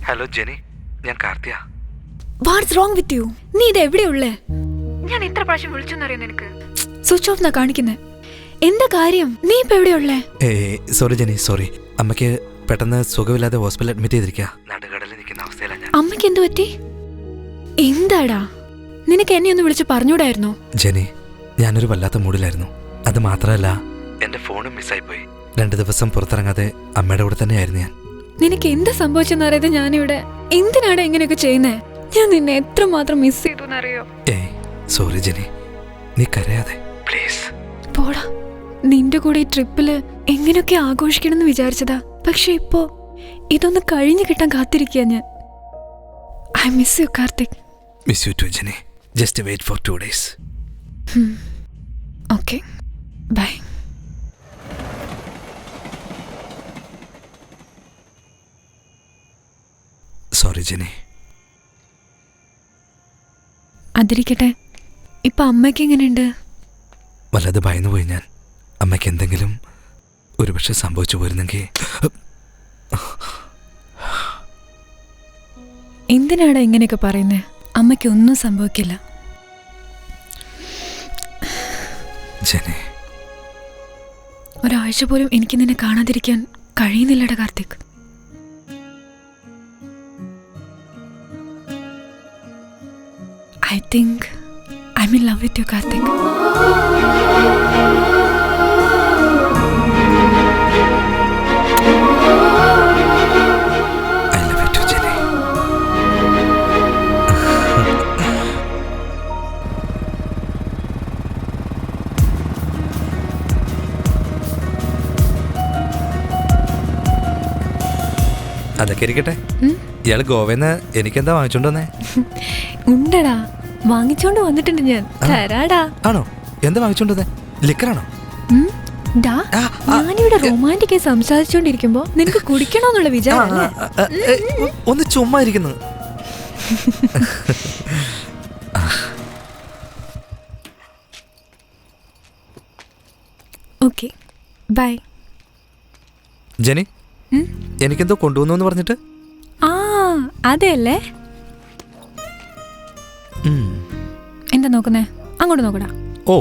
Hello Jenny, ഞാൻ Karthiya. What's wrong with you? നീ ഇത് എവിടെയുള്ളേ? ഞാൻ എത്ര പ്രാവശ്യം വിളിച്ചെന്നറിയോ നിനക്ക്? സ്വിച്ച് ഓഫ് എന്നാ കാണിക്കുന്നേ. എന്താ കാര്യം? നീ ഇപ്പൊ എവിടെയുള്ളേ? Sorry Jeni, sorry. അമ്മയ്ക്ക് പെട്ടെന്ന് സുഖമില്ലാതെ ഹോസ്പിറ്റലിൽ അഡ്മിറ്റ് ചെയ്തിരിക്കുക. നടുകടലിൽ നിൽക്കുന്ന അവസ്ഥയിലാണ് ഞാൻ. അമ്മയ്ക്ക് എന്ത് പറ്റി? എന്താടാ, നിനക്ക് എന്നെ ഒന്ന് വിളിച്ച് പറഞ്ഞൂടായിരുന്നോ? ജെനി, ഞാനൊരു വല്ലാത്ത മൂഡിലായിരുന്നു. അത് മാത്രമല്ല, എന്റെ ഫോണും മിസ്സായിപ്പോയി. 2 ദിവസം പുറത്തിറങ്ങാതെ അമ്മയുടെ കൂടെ തന്നെയായിരുന്നു ഞാൻ. നിനക്ക് എന്ത് സംഭവിച്ചെന്നറിയാതെ ഞാനിവിടെ എന്തിനാണ് ഇങ്ങനെയൊക്കെ ചെയ്യുന്നേ? ഞാൻ നിന്നെ എത്രമാത്രം മിസ് ചെയ്തു എന്നറിയോ? സോറി ജെനി, നീ കരയാതെ പ്ലീസ്. പോടാ, നിന്റെ കൂടെ ഈ ട്രിപ്പില് എങ്ങനെയൊക്കെ ആഘോഷിക്കണമെന്ന് വിചാരിച്ചതാ. പക്ഷെ ഇപ്പോ ഇതൊന്ന് കഴിഞ്ഞു കിട്ടാൻ കാത്തിരിക്കുക ഞാൻ. I miss you Karthik. Miss you too Jenny. Just wait for 2 days. Okay, bye. Sorry Jenny. അതിരിക്കട്ടെ, ഇപ്പൊ അമ്മയ്ക്ക് എങ്ങനെയുണ്ട്? വല്ലാതെ ഭയന്നുപോയി ഞാൻ. അമ്മയ്ക്ക് എന്തെങ്കിലും ഒരുപക്ഷെ സംഭവിച്ചു പോയിരുന്നെങ്കിൽ. എന്തിനാടാ ഇങ്ങനെയൊക്കെ പറയുന്നേ? അമ്മയ്ക്ക് ഒന്നും സംഭവിക്കില്ല. ജെനി, ഒരാഴ്ച പോലും എനിക്ക് നിന്നെ കാണാതിരിക്കാൻ കഴിയുന്നില്ലടാ Karthik. I think I'm in love with you, Karthik. I love you too, Jenny. അതൊക്കെ ഇരിക്കട്ടെ. ഇയാള് ഗോവന്ന് എനിക്കെന്താ വാങ്ങിച്ചോണ്ട് വന്നേ? ഉണ്ടടാ, വാങ്ങിച്ചോണ്ട് വന്നിട്ടുണ്ട് ഞാൻ. തരാടാ. ആണോ? എന്താ വാങ്ങിച്ചോണ്ട് വന്നേ? ലിക്കറാണോ? ഞാനിവിടെ റൊമാൻറ്റിക് സംസാരിച്ചോണ്ടിരിക്കുമ്പോ നിനക്ക് കുടിക്കണോന്നുള്ള വിചാരം. ഒന്ന് ചുമ്മാ ഇരിക്കുന്നു. Okay, by. ജെനി, എനിക്കെന്തോ കൊണ്ടുവന്നു പറഞ്ഞിട്ട്? അതെയല്ലേ? എന്താ നോക്കുന്നേ? അങ്ങോട്ട് നോക്കടാ. ഓ,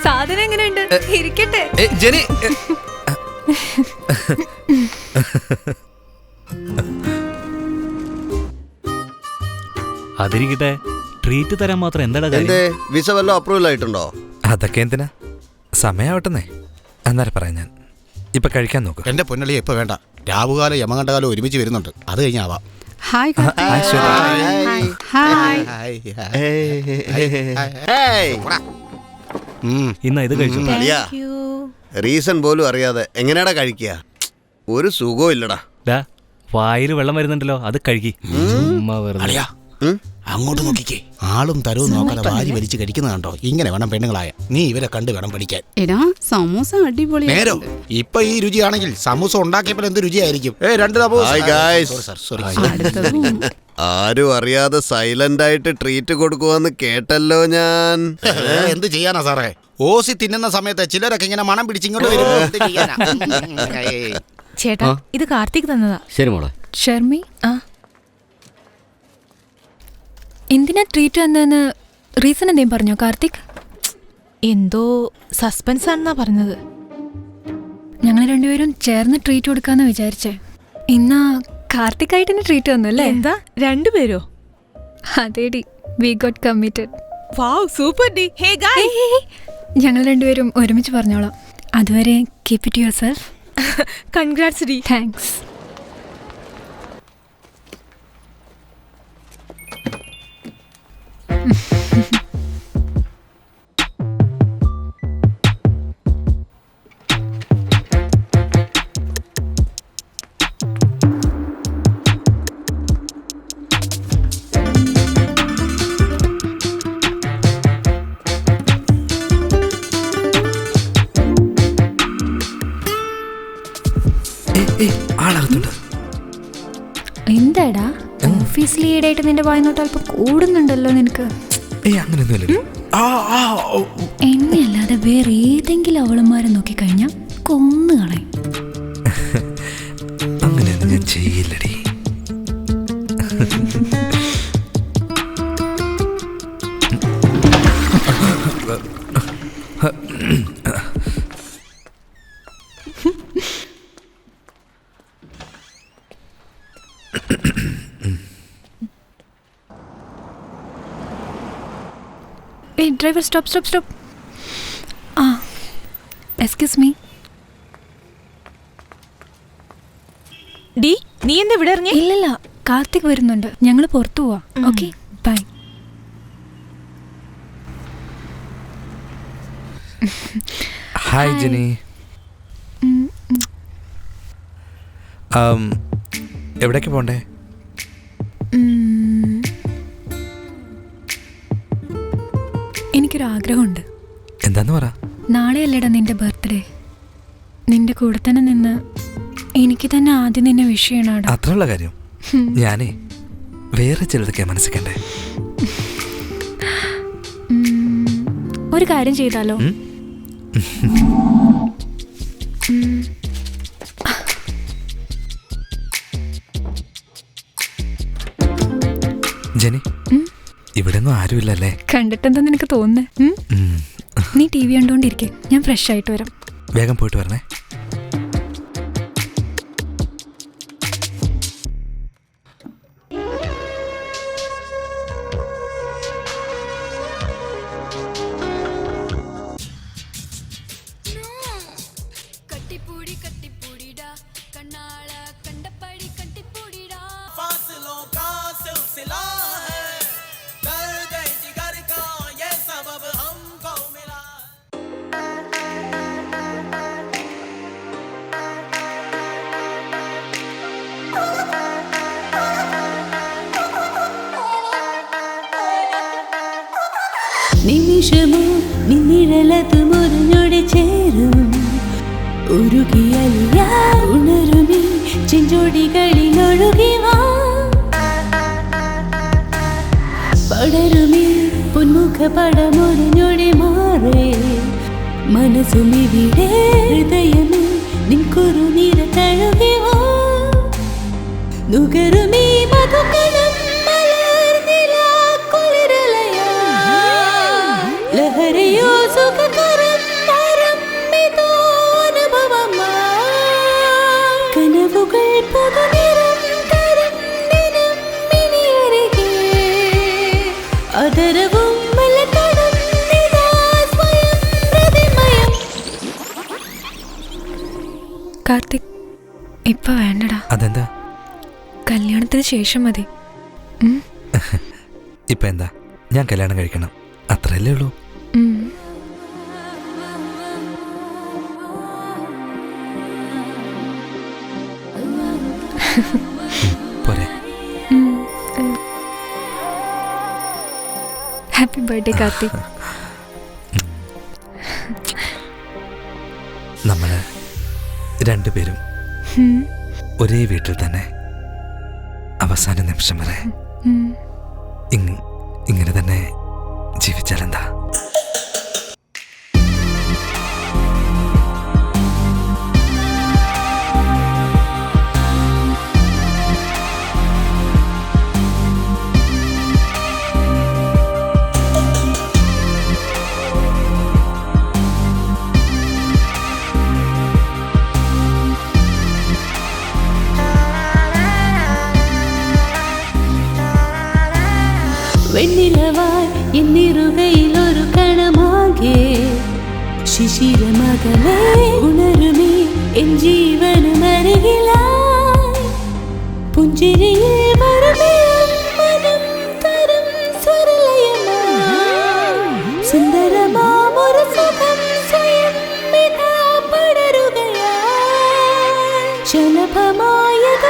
സാധനം എങ്ങനെയുണ്ട്? ഇരിക്കട്ടെ. ജെനി. അതിരിക്കട്ടെ, ട്രീറ്റ് തരാൻ മാത്രം എന്താ കാര്യം? വിസ വല്ല അപ്രൂവൽ ആയിട്ടുണ്ടോ? അതൊക്കെ എന്തിനാ, സമയാവട്ടെന്നേ. അന്നേരം പറയാം ഞാൻ. ഇപ്പൊ കഴിക്കാൻ നോക്ക്. എന്റെ പൊന്നളിയെ ഇപ്പൊ വേണ്ട. രാവുകാലം യമകണ്ഠകാലം ഒരുമിച്ച് വരുന്നുണ്ട്. അത് കഴിഞ്ഞാവാം. ഹായ് ഇന്ന് ഇത് കഴിച്ചു. റീസൺ പോലും അറിയാതെ എങ്ങനെയാടാ കഴിക്കുക? ഒരു സുഖവും ഇല്ലടാ. വായിൽ വെള്ളം വരുന്നുണ്ടല്ലോ, അത് കഴുകി. അങ്ങോട്ട് നോക്കിക്കേ. ആളും തരവും നോക്കാതെ വാരി വലിച്ച് കഴിക്കുന്ന കണ്ടോ? ഇങ്ങനെ വേണം പെണ്ണുങ്ങളായ. നീ ഇവരെ കണ്ട് വേണം പഠിക്കാൻ. എടാ, സമൂസ അടിപൊളി. നേരോ ഇപ്പൊ ഈ രുചിയാണെങ്കിൽ സമൂസ ഉണ്ടാക്കിയപ്പോൾ എന്ത് രുചിയായിരിക്കും? ആരും അറിയാതെ സൈലന്റ് ആയിട്ട് ട്രീറ്റ് കൊടുക്കുവാന്ന് കേട്ടല്ലോ ഞാൻ. എന്ത് ചെയ്യാനാ സാറേ? ഓസി തിന്നുന്ന സമയത്ത് ചിലരൊക്കെ ഇങ്ങനെ മണം പിടിച്ചിങ്ങോട്ട് വരും. ചേട്ടാ, ഇത് കാർത്തിക് തന്നതാ. ശരി മോളെ. ഷർമി, എന്തിനാ ട്രീറ്റ് തന്നെന്ന് റീസൺ എന്തേലും പറഞ്ഞോ കാർത്തിക്? എന്തോ സസ്പെൻസ് ആണെന്നാ പറഞ്ഞത്. ഞങ്ങൾ രണ്ടുപേരും ചേർന്ന് ട്രീറ്റ് കൊടുക്കാന്ന് വിചാരിച്ചേ. ഇന്നാ കാർത്തിക് ആയിട്ട് തന്നെ ട്രീറ്റ് തന്നല്ലേ? എന്താ, രണ്ടുപേരോ? അതേടി, we got committed. Wow, super ഡി. ഹേ ഗായ്സ്, ഞങ്ങൾ രണ്ടുപേരും ഒരുമിച്ച് പറഞ്ഞോളാം. അതുവരെ keep it yourself. Congrats ഡി. താങ്ക്സ്. ആളകത്തുണ്ട്. എന്താടാ ഓഫീസിൽ ഈടായിട്ട് നിന്റെ വായനോട്ട് അല്പം കൂടുന്നുണ്ടല്ലോ നിനക്ക്. ഏയ് അങ്ങനെയൊന്നുമില്ല. എന്നെ അല്ലാതെ വേറെ ഏതെങ്കിലും അവളന്മാരെ നോക്കിക്കഴിഞ്ഞാൽ കൊന്നുകളയും. അങ്ങനെയൊന്നും ഞാൻ ചെയ്യില്ലടി. Driver stop stop stop. ആ എക്സ്ക്യൂസ് മീ. ഡി നീ എന്താ ഇവിടെ ഇറങ്ങി? ഇല്ലല്ല, കാർത്തിക് വരുന്നുണ്ട്, ഞങ്ങൾ പുറത്തു പോവാ. Okay bye. ഹായ് ജെനി. എവിടേക്ക് പോണ്ടേ? എനിക്കൊരാഗ്രഹമുണ്ട്. എന്താന്ന് പറ. നാളെയല്ലേടാ നിന്റെ ബർത്ത്ഡേ. നിന്റെ കൂടെ തന്നെ നിന്ന് എനിക്ക് തന്നെ ആദ്യം നിന്നെ വിഷ് ചെയ്യണാടാ. അത്രയുള്ള കാര്യം. ഞാനേ വേറെ ചിലതൊക്കെ മനസ്സിക്കണ്ടേ. ഒരു കാര്യം ചെയ്താലോ? ജെനി, ഇവിടെ ഒന്നും ആരുമില്ലല്ലേ? കണ്ടിട്ടെന്താ നിനക്ക് തോന്നുന്നേ? നീ ടി വി കണ്ടോണ്ടിരിക്കെ, ഞാൻ ഫ്രഷ് ആയിട്ട് വരാം. വേഗം പോയിട്ട് വരണേ. നിമിഷമോ നിന്നിഴലതു മുറിഞ്ഞോടെ ചേരും ഉരുകിയലിയ ഉണരുമീ ചെഞ്ചോടികളിലൊഴുകി വാ പടരുമീ പൊന്മുഖ പടമുറിഞ്ഞോടെ മാറേ മനസ്സുമിവിടെ ഹൃദയമേ നിൻ കുറുനിര തഴുകി വാ നുകരുമീ മധുകണം ലഹരയോ സുഖകരം തരമ്മിതോ അനുഭവമാ കനവുകൾ പുതുനിറം തരും ദിനം ഇനിയരികെ അതരവും മലതടം നിതാ സ്വയം പ്രതിമയം. കാർത്തിക്, ഇപ്പൊ വേണ്ടടാ. അതെന്താ? കല്യാണത്തിന് ശേഷം മതി. ഇപ്പൊ എന്താ? ഞാൻ കല്യാണം കഴിക്കണം, അത്രയല്ലേ ഉള്ളൂ. പോരെ. Happy birthday Karthik. നമ്മള് രണ്ടുപേരും ഒരേ വീട്ടിൽ തന്നെ അവസാന നിമിഷം വരെ ഇങ്ങനെ തന്നെ ജീവിച്ചാലെന്താ? വെണ്ണിലവായി എന്നിറുകയിലൊരു കണമാകെ ശിശിരമകലേ ഉണരുമേ എൻ ജീവനുമരികിലായി പുഞ്ചിരിയിൽ വരുമേ മനം തരും സ്വരലയമായി സുന്ദരമാമൊരു സുഖം സ്വയം മിതാ പടരുകയായി ശലഭമായത്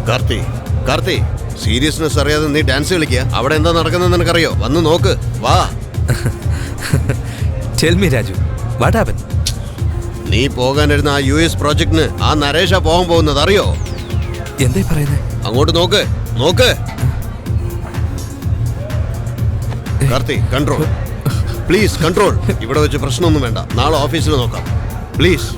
കാർത്തി, കാർത്തി, സീരിയസ്നെസ് അറിയാതെ നീ ഡാൻസ് കളിക്കുക. അവിടെ എന്താ നടക്കുന്നത് നിനക്കറിയോ? വന്ന് നോക്ക്, വാ. Tell me, Raju, what happened? നീ പോകാനിരുന്ന ആ US പ്രോജക്റ്റിന് ആ നരേഷാ പോകാൻ പോകുന്നത് അറിയോ? എന്തായി പറയുന്നേ? അങ്ങോട്ട് നോക്ക്, നോക്ക്. Karthi, control please, control. ഇവിടെ വെച്ച് പ്രശ്നമൊന്നും വേണ്ട, നാളെ ഓഫീസിൽ നോക്കാം പ്ലീസ്.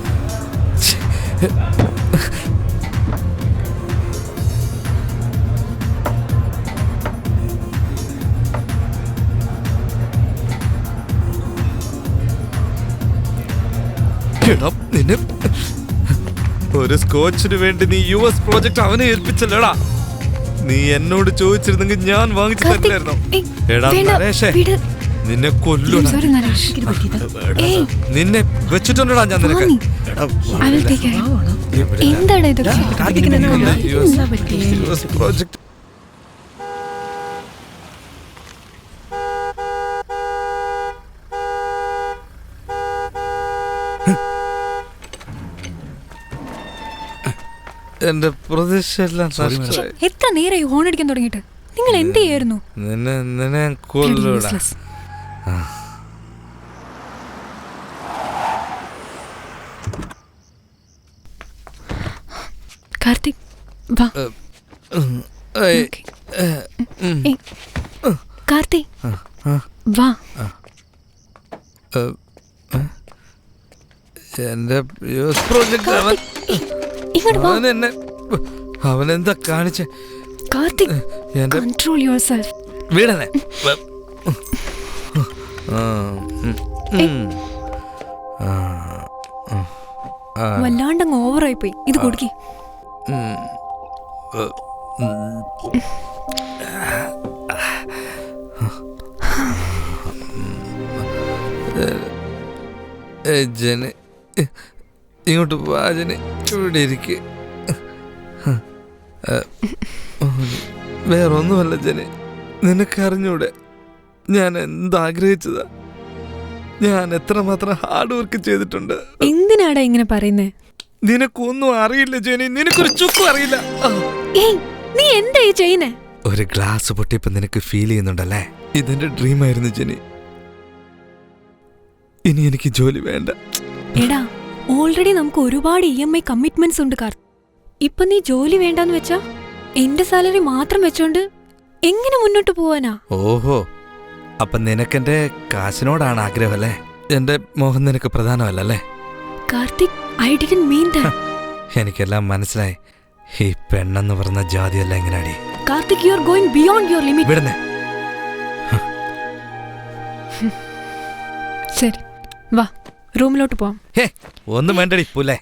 നിന്നെ ഒരു സ്കോച്ചിന് വേണ്ടി നീ US പ്രോജക്റ്റ് അവനെ ഏൽപ്പിച്ചല്ലടാ. നീ എന്നോട് ചോദിച്ചിരുന്നെങ്കിൽ ഞാൻ വാങ്ങിച്ചു തരില്ലായിരുന്നോ? എടാ നരേഷേ, നിന്നെ കൊല്ലൂടാ. നിന്നെ വെച്ചിട്ടുണ്ടടാ ഞാൻ നിനക്ക്. എന്താണ് ഇതൊക്കെ? US പ്രോജക്റ്റ് എന്റെ പ്രതീക്ഷയെല്ലാം നഷ്ടമായി. എത്ര നേരമായി ഹോൺ അടിക്കാൻ തുടങ്ങിയിട്ട്? നിങ്ങൾ എന്ത് ചെയ്യായിരുന്നു? നിന്നെ കൊല്ലൂടാ. കാർത്തിക് വാ. കാർത്തിക് വാ. എന്റെ US പ്രോജക്റ്റ് ഇങ്ങോട്ട് വാ. അവനെന്താ കാണിച്ച? Karthik, control yourself. വീടനെ വല്ലാണ്ടങ്ങ് ഓവറായി പോയി. ഇത് കൊടുക്കി. ജന ഇങ്ങോട്ട് വാ. ജന ഇവിടെ ഇരിക്ക്. വേറൊന്നുമല്ല ജന, നിനക്കറിഞ്ഞൂടെ ഞാൻ എന്താഗ്രഹിച്ചതാ. ഞാൻ എത്രമാത്രം ഹാർഡ് വർക്ക് ചെയ്തിട്ടുണ്ട്. എന്തിനാടാ ഇങ്ങനെ പറയുന്നേ? നിനക്കൊന്നും അറിയില്ല ജനി, നിനക്കൊരു ചുക്കും അറിയില്ല. നീ എന്താ ഈ ചെയ്യുന്നേ? ഒരു ഗ്ലാസ് പൊട്ടിയപ്പോ നിനക്ക് ഫീൽ ചെയ്യുന്നുണ്ടല്ലേ? ഇതെന്റെ ഡ്രീം ആയിരുന്നു ജനി. ഇനി എനിക്ക് ജോലി വേണ്ട. എടാ, ഓൾറെഡി നമുക്ക് ഒരുപാട് EMI കമ്മിറ്റ്മെന്റ്സ് ഉണ്ട് കാർ. ഇപ്പൊ നീ ജോലി വേണ്ടെന്ന് വെച്ചാ എന്റെ സാലറി മാത്രം വെച്ചോണ്ട് എങ്ങനെ മുന്നോട്ട് പോവാനാ? ഓഹോ, അപ്പൊ നിനക്കെന്റെ കാശിനോടാണ് ആഗ്രഹം അല്ലേ? എന്റെ മോഹം നിനക്ക് പ്രധാനമല്ലേ? Karthik, I didn't mean that. എനിക്കെല്ലാം മനസ്സിലായി. ഈ പെണ്ണെന്ന് പറഞ്ഞ ജാതിയല്ല എങ്ങനെയാടി. Karthik, you are going beyond your limit. വിടുന്നേ. ശരി, വാ റൂമിലോട്ട് പോവാം. ഹേ, ഒന്നും വേണ്ടടി പുല്ലേ.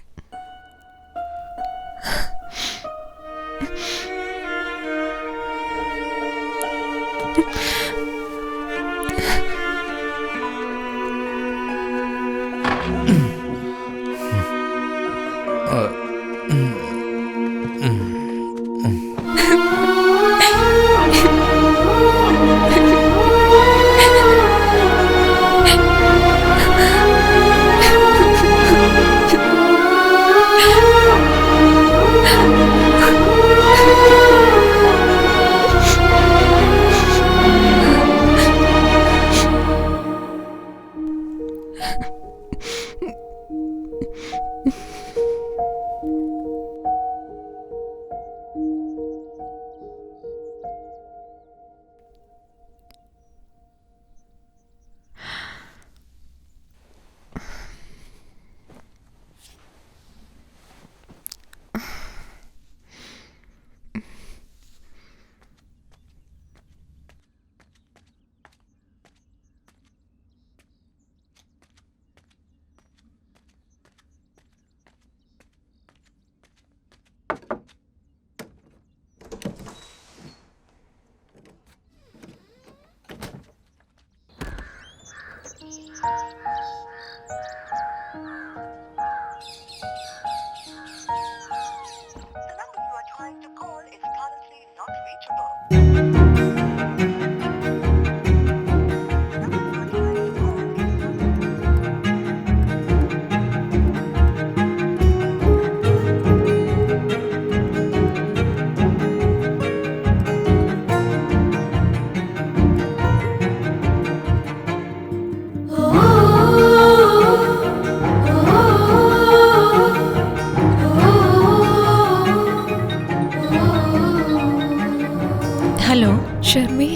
ഹലോ. ഷർമി,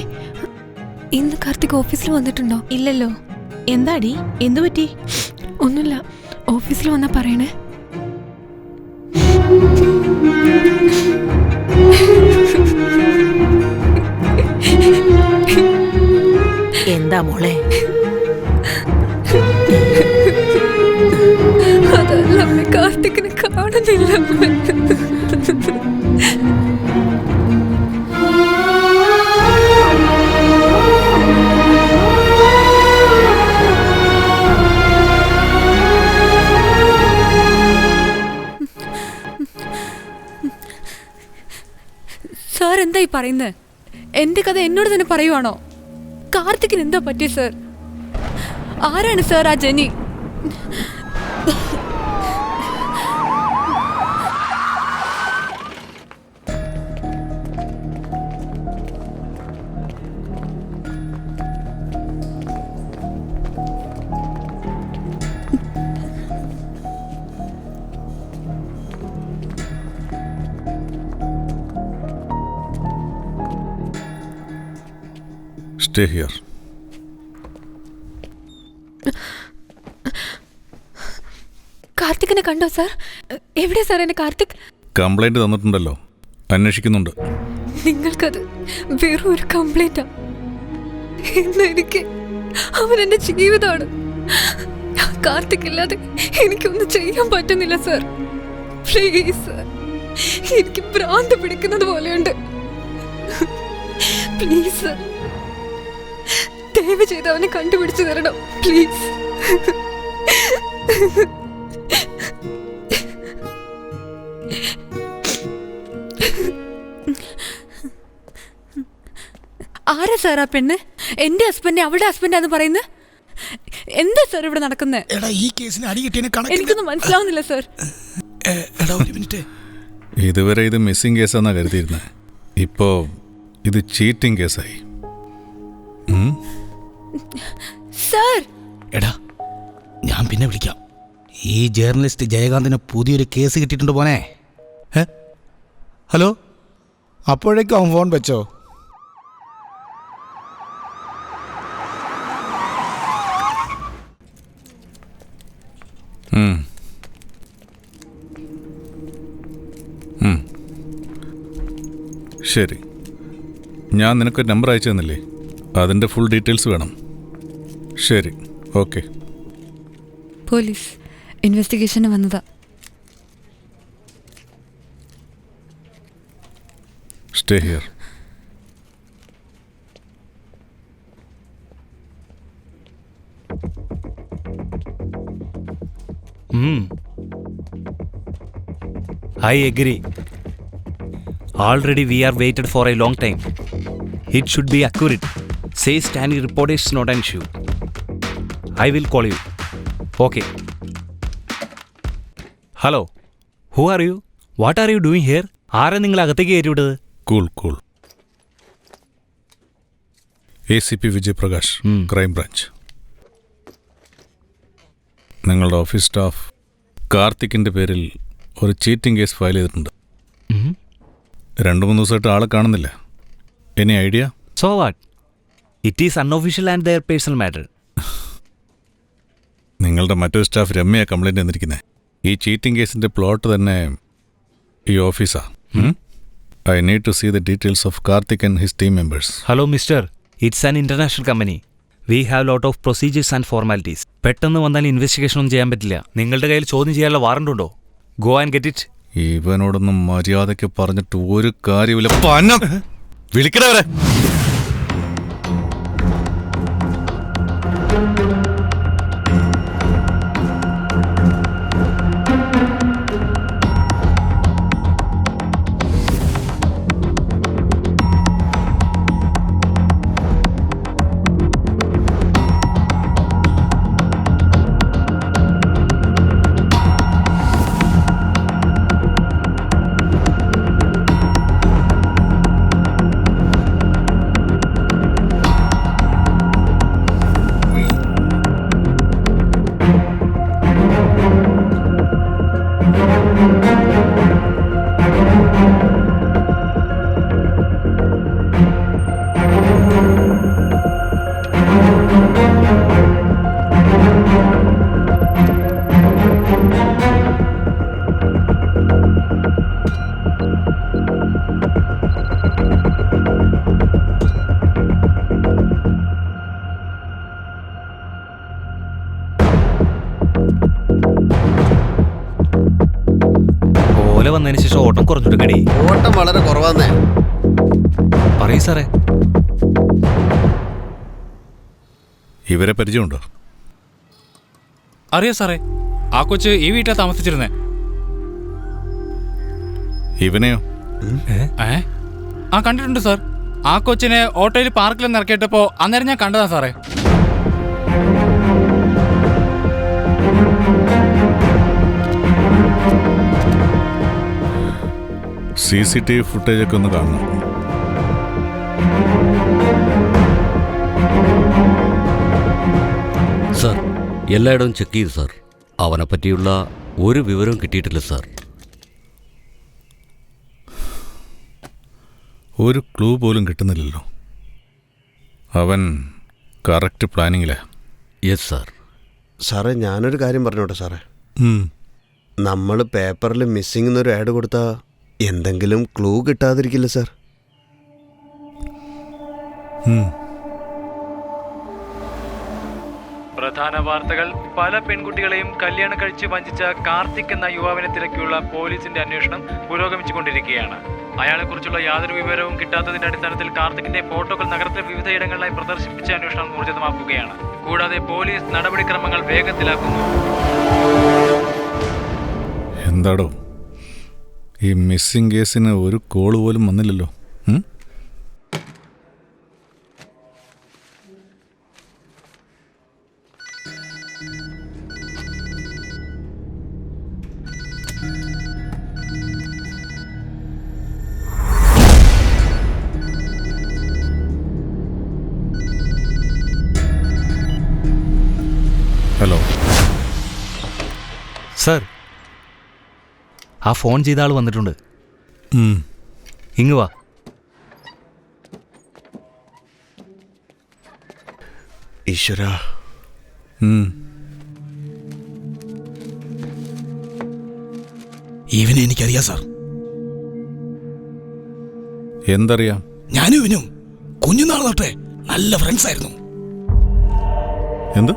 ഇന്ന് കാർത്തിക് ഓഫീസിൽ വന്നിട്ടുണ്ടോ? ഇല്ലല്ലോ. എന്താടി, എന്തു പറ്റി? ഒന്നുമില്ല, ഓഫീസിൽ വന്നാ പറയണേ. എന്താ മോളെ? അതല്ല അമ്മേ, കാർത്തിക്കിനെ കാണുന്നില്ല. സാർ എന്തായി പറയുന്നത്? എന്റെ കഥ എന്നോട് തന്നെ പറയുവാണോ? കാർത്തിക്കിന് എന്താ പറ്റിയ സാർ? ആരാണ് സാർ ആ ജെനി? Stay here. കാർത്തിക്കിനെ കണ്ടോ സാർ? എവിടെയാ സാർ എന്നെ കാർത്തിക്? കംപ്ലൈന്റ് തന്നിട്ടുണ്ടല്ലോ, അന്വേഷിക്കുന്നുണ്ട്. നിങ്ങൾക്കത് വെറും ഒരു കംപ്ലൈന്റാ. ഇന്ന് എനിക്ക് അവൻ എന്റെ ജീവിതമാണ്. കാർത്തിക് ഇല്ലാതെ എനിക്കൊന്നും ചെയ്യാൻ പറ്റുന്നില്ല സാർ. പ്ലീസ് സാർ, എനിക്ക് ഭ്രാന്ത് പിടിക്കുന്നത് പോലെയുണ്ട്. പ്ലീസ് സാർ, ദയവ് ചെയ്ത് അവനെ കണ്ടുപിടിച്ചു തരണം പ്ലീസ്. ആരാ സാർ ആ പെണ്ണ്? എന്റെ ഹസ്ബൻഡ് അവളുടെ ഹസ്ബൻഡാന്ന് പറയുന്നത്? എന്താ സാർ ഇവിടെ നടക്കുന്നത്? എടാ, ഈ കേസിന് അടി കിട്ടിയതിന് കണക്ക് എനിക്കൊന്നും മനസ്സിലാവുന്നില്ല സാർ. എടാ, ഒരു മിനിറ്റ്. ഇതുവരെ ഇത് മിസ്സിംഗ് കേസാന്നാ കരുതിയിരുന്നത്. ഇപ്പോ ഇത് ചീറ്റിംഗ് കേസായി. സാർ, എടാ, ഞാൻ പിന്നെ വിളിക്കാം. ഈ ജേർണലിസ്റ്റ് ജയകാന്തിന് പുതിയൊരു കേസ് കിട്ടിയിട്ടുണ്ട് പോനെ. ഹലോ, അപ്പോഴേക്കും അവൻ ഫോൺ വെച്ചോ? ശരി, ഞാൻ നിനക്കൊരു നമ്പർ അയച്ചു തന്നില്ലേ? അതിൻ്റെ ഫുൾ ഡീറ്റെയിൽസ് വേണം. ശരി, ഓക്കെ. പോലീസ് ഇൻവെസ്റ്റിഗേഷന് വന്നതാ. Stay here. I agree. Already we are waited for a long time. It should be accurate. Say standing report is not an issue. I will call you. Okay. Hello. Who are you? What are you doing here? ആരാ നിങ്ങൾ അകത്തേക്ക് കയറ്റി വിട്ടത്? Cool cool. ACP Vijay Prakash, crime branch. നിങ്ങളുടെ office staff കാർത്തിക്കിൻ്റെ പേരിൽ ഒരു cheating case file ചെയ്തിട്ടുണ്ട്. 2-3 ദിവസമായിട്ട് ആളെ കാണുന്നില്ല. Any idea? So what? It is unofficial and their personal matter. നിങ്ങളുടെ മറ്റൊരു സ്റ്റാഫ് രമ്യ കംപ്ലൈൻറ്റ് തന്നിരിക്കുന്നത്. ഈ ചീറ്റിംഗ് കേസിൻ്റെ പ്ലോട്ട് തന്നെ ഈ ഓഫീസാ. I need to see the details of Karthik and his team members. Hello, mister. It's an international company. We have lot of procedures and formalities. പെട്ടെന്ന് വന്നാൽ investigation ഒന്നും ചെയ്യാൻ പറ്റില്ല. നിങ്ങളുടെ കയ്യിൽ ചോദ്യം ചെയ്യാനുള്ള വാറണ്ട് ഉണ്ടോ? Go and get it. ഇവനോടൊന്നും മര്യാദയ്ക്ക് പറഞ്ഞിട്ട് ഒരു കാര്യമില്ല. പനം വിളിക്കണവരെ. വന്നതിന് ശേഷം ഓട്ടം കുറഞ്ഞിട്ടുണ്ടടി. ഓട്ടം വളരെ കുറവാന്നേ. പറയൂ സാറേ. ഇവരെ പരിചയമുണ്ടോ? അറിയാം സാറേ, ആ കൊച്ച് ഈ വീട്ടിൽ താമസിച്ചിരുന്നേ. ഇവനെയോ? ആ കണ്ടിട്ടുണ്ട് സാർ. ആ കൊച്ചിനെ ഓട്ടോയിൽ പാർക്കിൽ നിന്ന് ഇറക്കിയിട്ടപ്പോ അന്നേരം ഞാൻ കണ്ടതാ സാറേ. CCTV ഫുട്ടേജൊക്കെ ഒന്ന് കാണണം. സാർ, എല്ലായിടവും ചെക്ക് ചെയ്തു സാർ. അവനെ പറ്റിയുള്ള ഒരു വിവരവും കിട്ടിയിട്ടില്ല സാർ. ഒരു ക്ലൂ പോലും കിട്ടുന്നില്ലല്ലോ. അവൻ കറക്റ്റ് പ്ലാനിങ്ങിലാ. Yes sir. സാറേ, ഞാനൊരു കാര്യം പറഞ്ഞോട്ടെ സാറേ. നമ്മൾ പേപ്പറിൽ മിസ്സിംഗ് എന്നൊരു ആഡ് കൊടുത്താൽ എന്തെങ്കിലും ക്ലൂ കിട്ടാതിരിക്കില്ല സാർ? പ്രധാന വാർത്തകൾ. പല പെൺകുട്ടികളെയും കല്യാണം കഴിച്ച് വഞ്ചിച്ച കാർത്തിക് എന്ന യുവാവിനെ തിരക്കിയുള്ള പോലീസിന്റെ അന്വേഷണം പുരോഗമിച്ചുകൊണ്ടിരിക്കുകയാണ്. അയാളെക്കുറിച്ചുള്ള യാതൊരു വിവരവും കിട്ടാത്തതിന്റെ അടിസ്ഥാനത്തിൽ കാർത്തിക്കിന്റെ ഫോട്ടോകൾ നഗരത്തിലെ വിവിധയിടങ്ങളിലായി പ്രദർശിപ്പിച്ച അന്വേഷണം ഊർജിതമാക്കുകയാണ്. കൂടാതെ പോലീസ് നടപടിക്രമങ്ങൾ വേഗത്തിലാക്കുന്നു. എന്താടോ ഈ മിസ്സിംഗ് കേസിന് ഒരു കോള് പോലും വന്നില്ലല്ലോ? ഹലോ സാർ, ആ ഫോൺ ചെയ്ത ആൾ വന്നിട്ടുണ്ട്. ഇങ്ങ് വാ. ഈശ്വര, ഇവനെ എനിക്കറിയാം സാർ. എന്തറിയാം? ഞാനും ഇവനും കുഞ്ഞുനാൾ തൊട്ടേ നല്ല ഫ്രണ്ട്സ് ആയിരുന്നു. എന്ത്?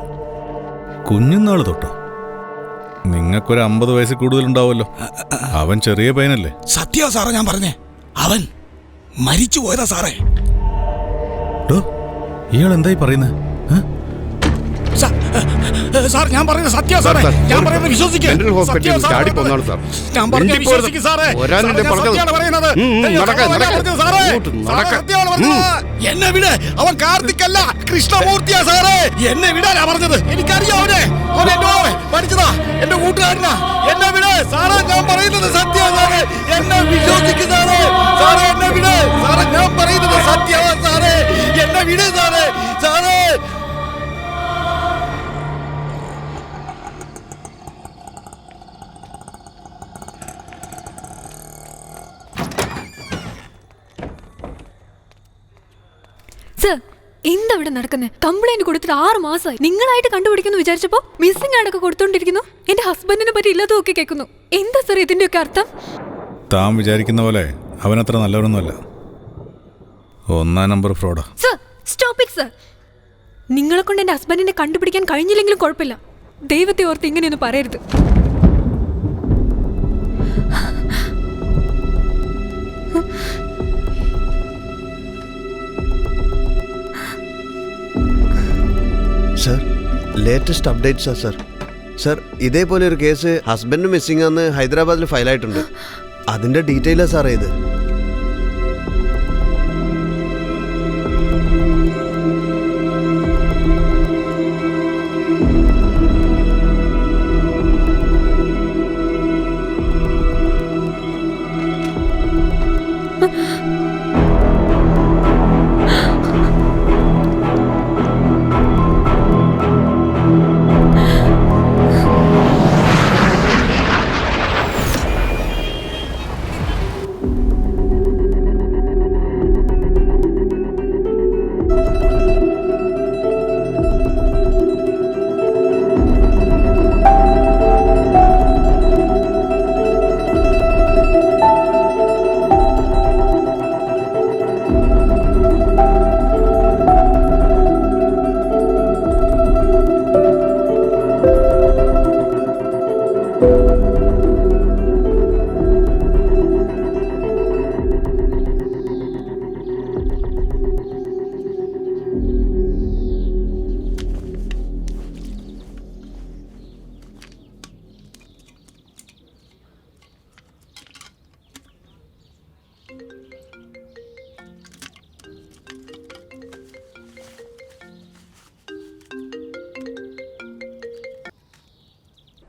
കുഞ്ഞുനാൾ തൊട്ടോ? നിങ്ങൾക്കൊരു 50 വയസ്സിൽ കൂടുതലുണ്ടാവുമല്ലോ. അവൻ ചെറിയ പയ്യനല്ലേ? സത്യ സാറേ ഞാൻ പറഞ്ഞേ, അവൻ മരിച്ചു പോയതാ സാറേ. ഇയാൾ എന്തായി പറയുന്നത്? സാർ ഞാൻ പറയുന്നത് സത്യം സാറേ. ഞാൻ പറയുന്നത് വിശ്വസിക്കുക. ഞാൻ പറഞ്ഞ വിശ്വസിക്കുക സാറേ. എന്നെ വിട്. അവൻ കാർത്തികല്ല, കൃഷ്ണമൂർത്തിയാ സാറേ. എന്നെ വിടാനാ പറഞ്ഞത്. എനിക്കറിയാം അവനെ. അവൻ എന്റെ പഠിച്ചതാ, എന്റെ കൂട്ടുകാരനാ. എന്നെ വിട് സാറേ. ഞാൻ പറയുന്നത് സത്യം സാറേ. എന്നെ വിശ്വസിക്കുക സാറേ. സാറേ എന്നെ വിട് സാറേ. ഞാൻ പറയുന്നത് സത്യമാ സാറേ. എന്നെ വിട് സാറേ. സാറേ എന്താ ഇവിടെ നടക്കുന്നത്? കംപ്ലൈന്റ് കൊടുത്തിട്ട് 6 മാസമായി. നിങ്ങളായിട്ട് കണ്ടുപിടിക്കുന്നു വിചാരിച്ചപ്പോ മിസ്സിംഗ് ആടൊക്കെ കൊടുത്തോണ്ടിരിക്കുന്നു. എന്റെ ഹസ്ബൻഡിനെ പറ്റി ഇല്ലാതൊക്കെ കേൾക്കുന്നു. എന്താ സാർ ഇതിന്റെയൊക്കെ അർത്ഥം? താൻ വിചാരിക്കുന്ന പോലെ അവനത്ര നല്ലവരൊന്നുമല്ല. 1 നമ്പർ ഫ്രോഡാ. Sir stop it sir. നിങ്ങളെ കൊണ്ട് എന്റെ ഹസ്ബൻഡിനെ കണ്ടുപിടിക്കാൻ കഴിഞ്ഞില്ലെങ്കിലും കുഴപ്പമില്ല. ദൈവത്തെ ഓർത്ത് ഇങ്ങനെയൊന്നും പറയരുത്. സർ, ലേറ്റസ്റ്റ് അപ്ഡേറ്റ്സാ സർ. സർ, ഇതേപോലെ ഒരു കേസ് ഹസ്ബൻഡ് മിസ്സിംഗ് ആണെന്ന് ഹൈദരാബാദിൽ ഫയലായിട്ടുണ്ട്. അതിന്റെ ഡീറ്റെയിലാ സാറേ ഇത്.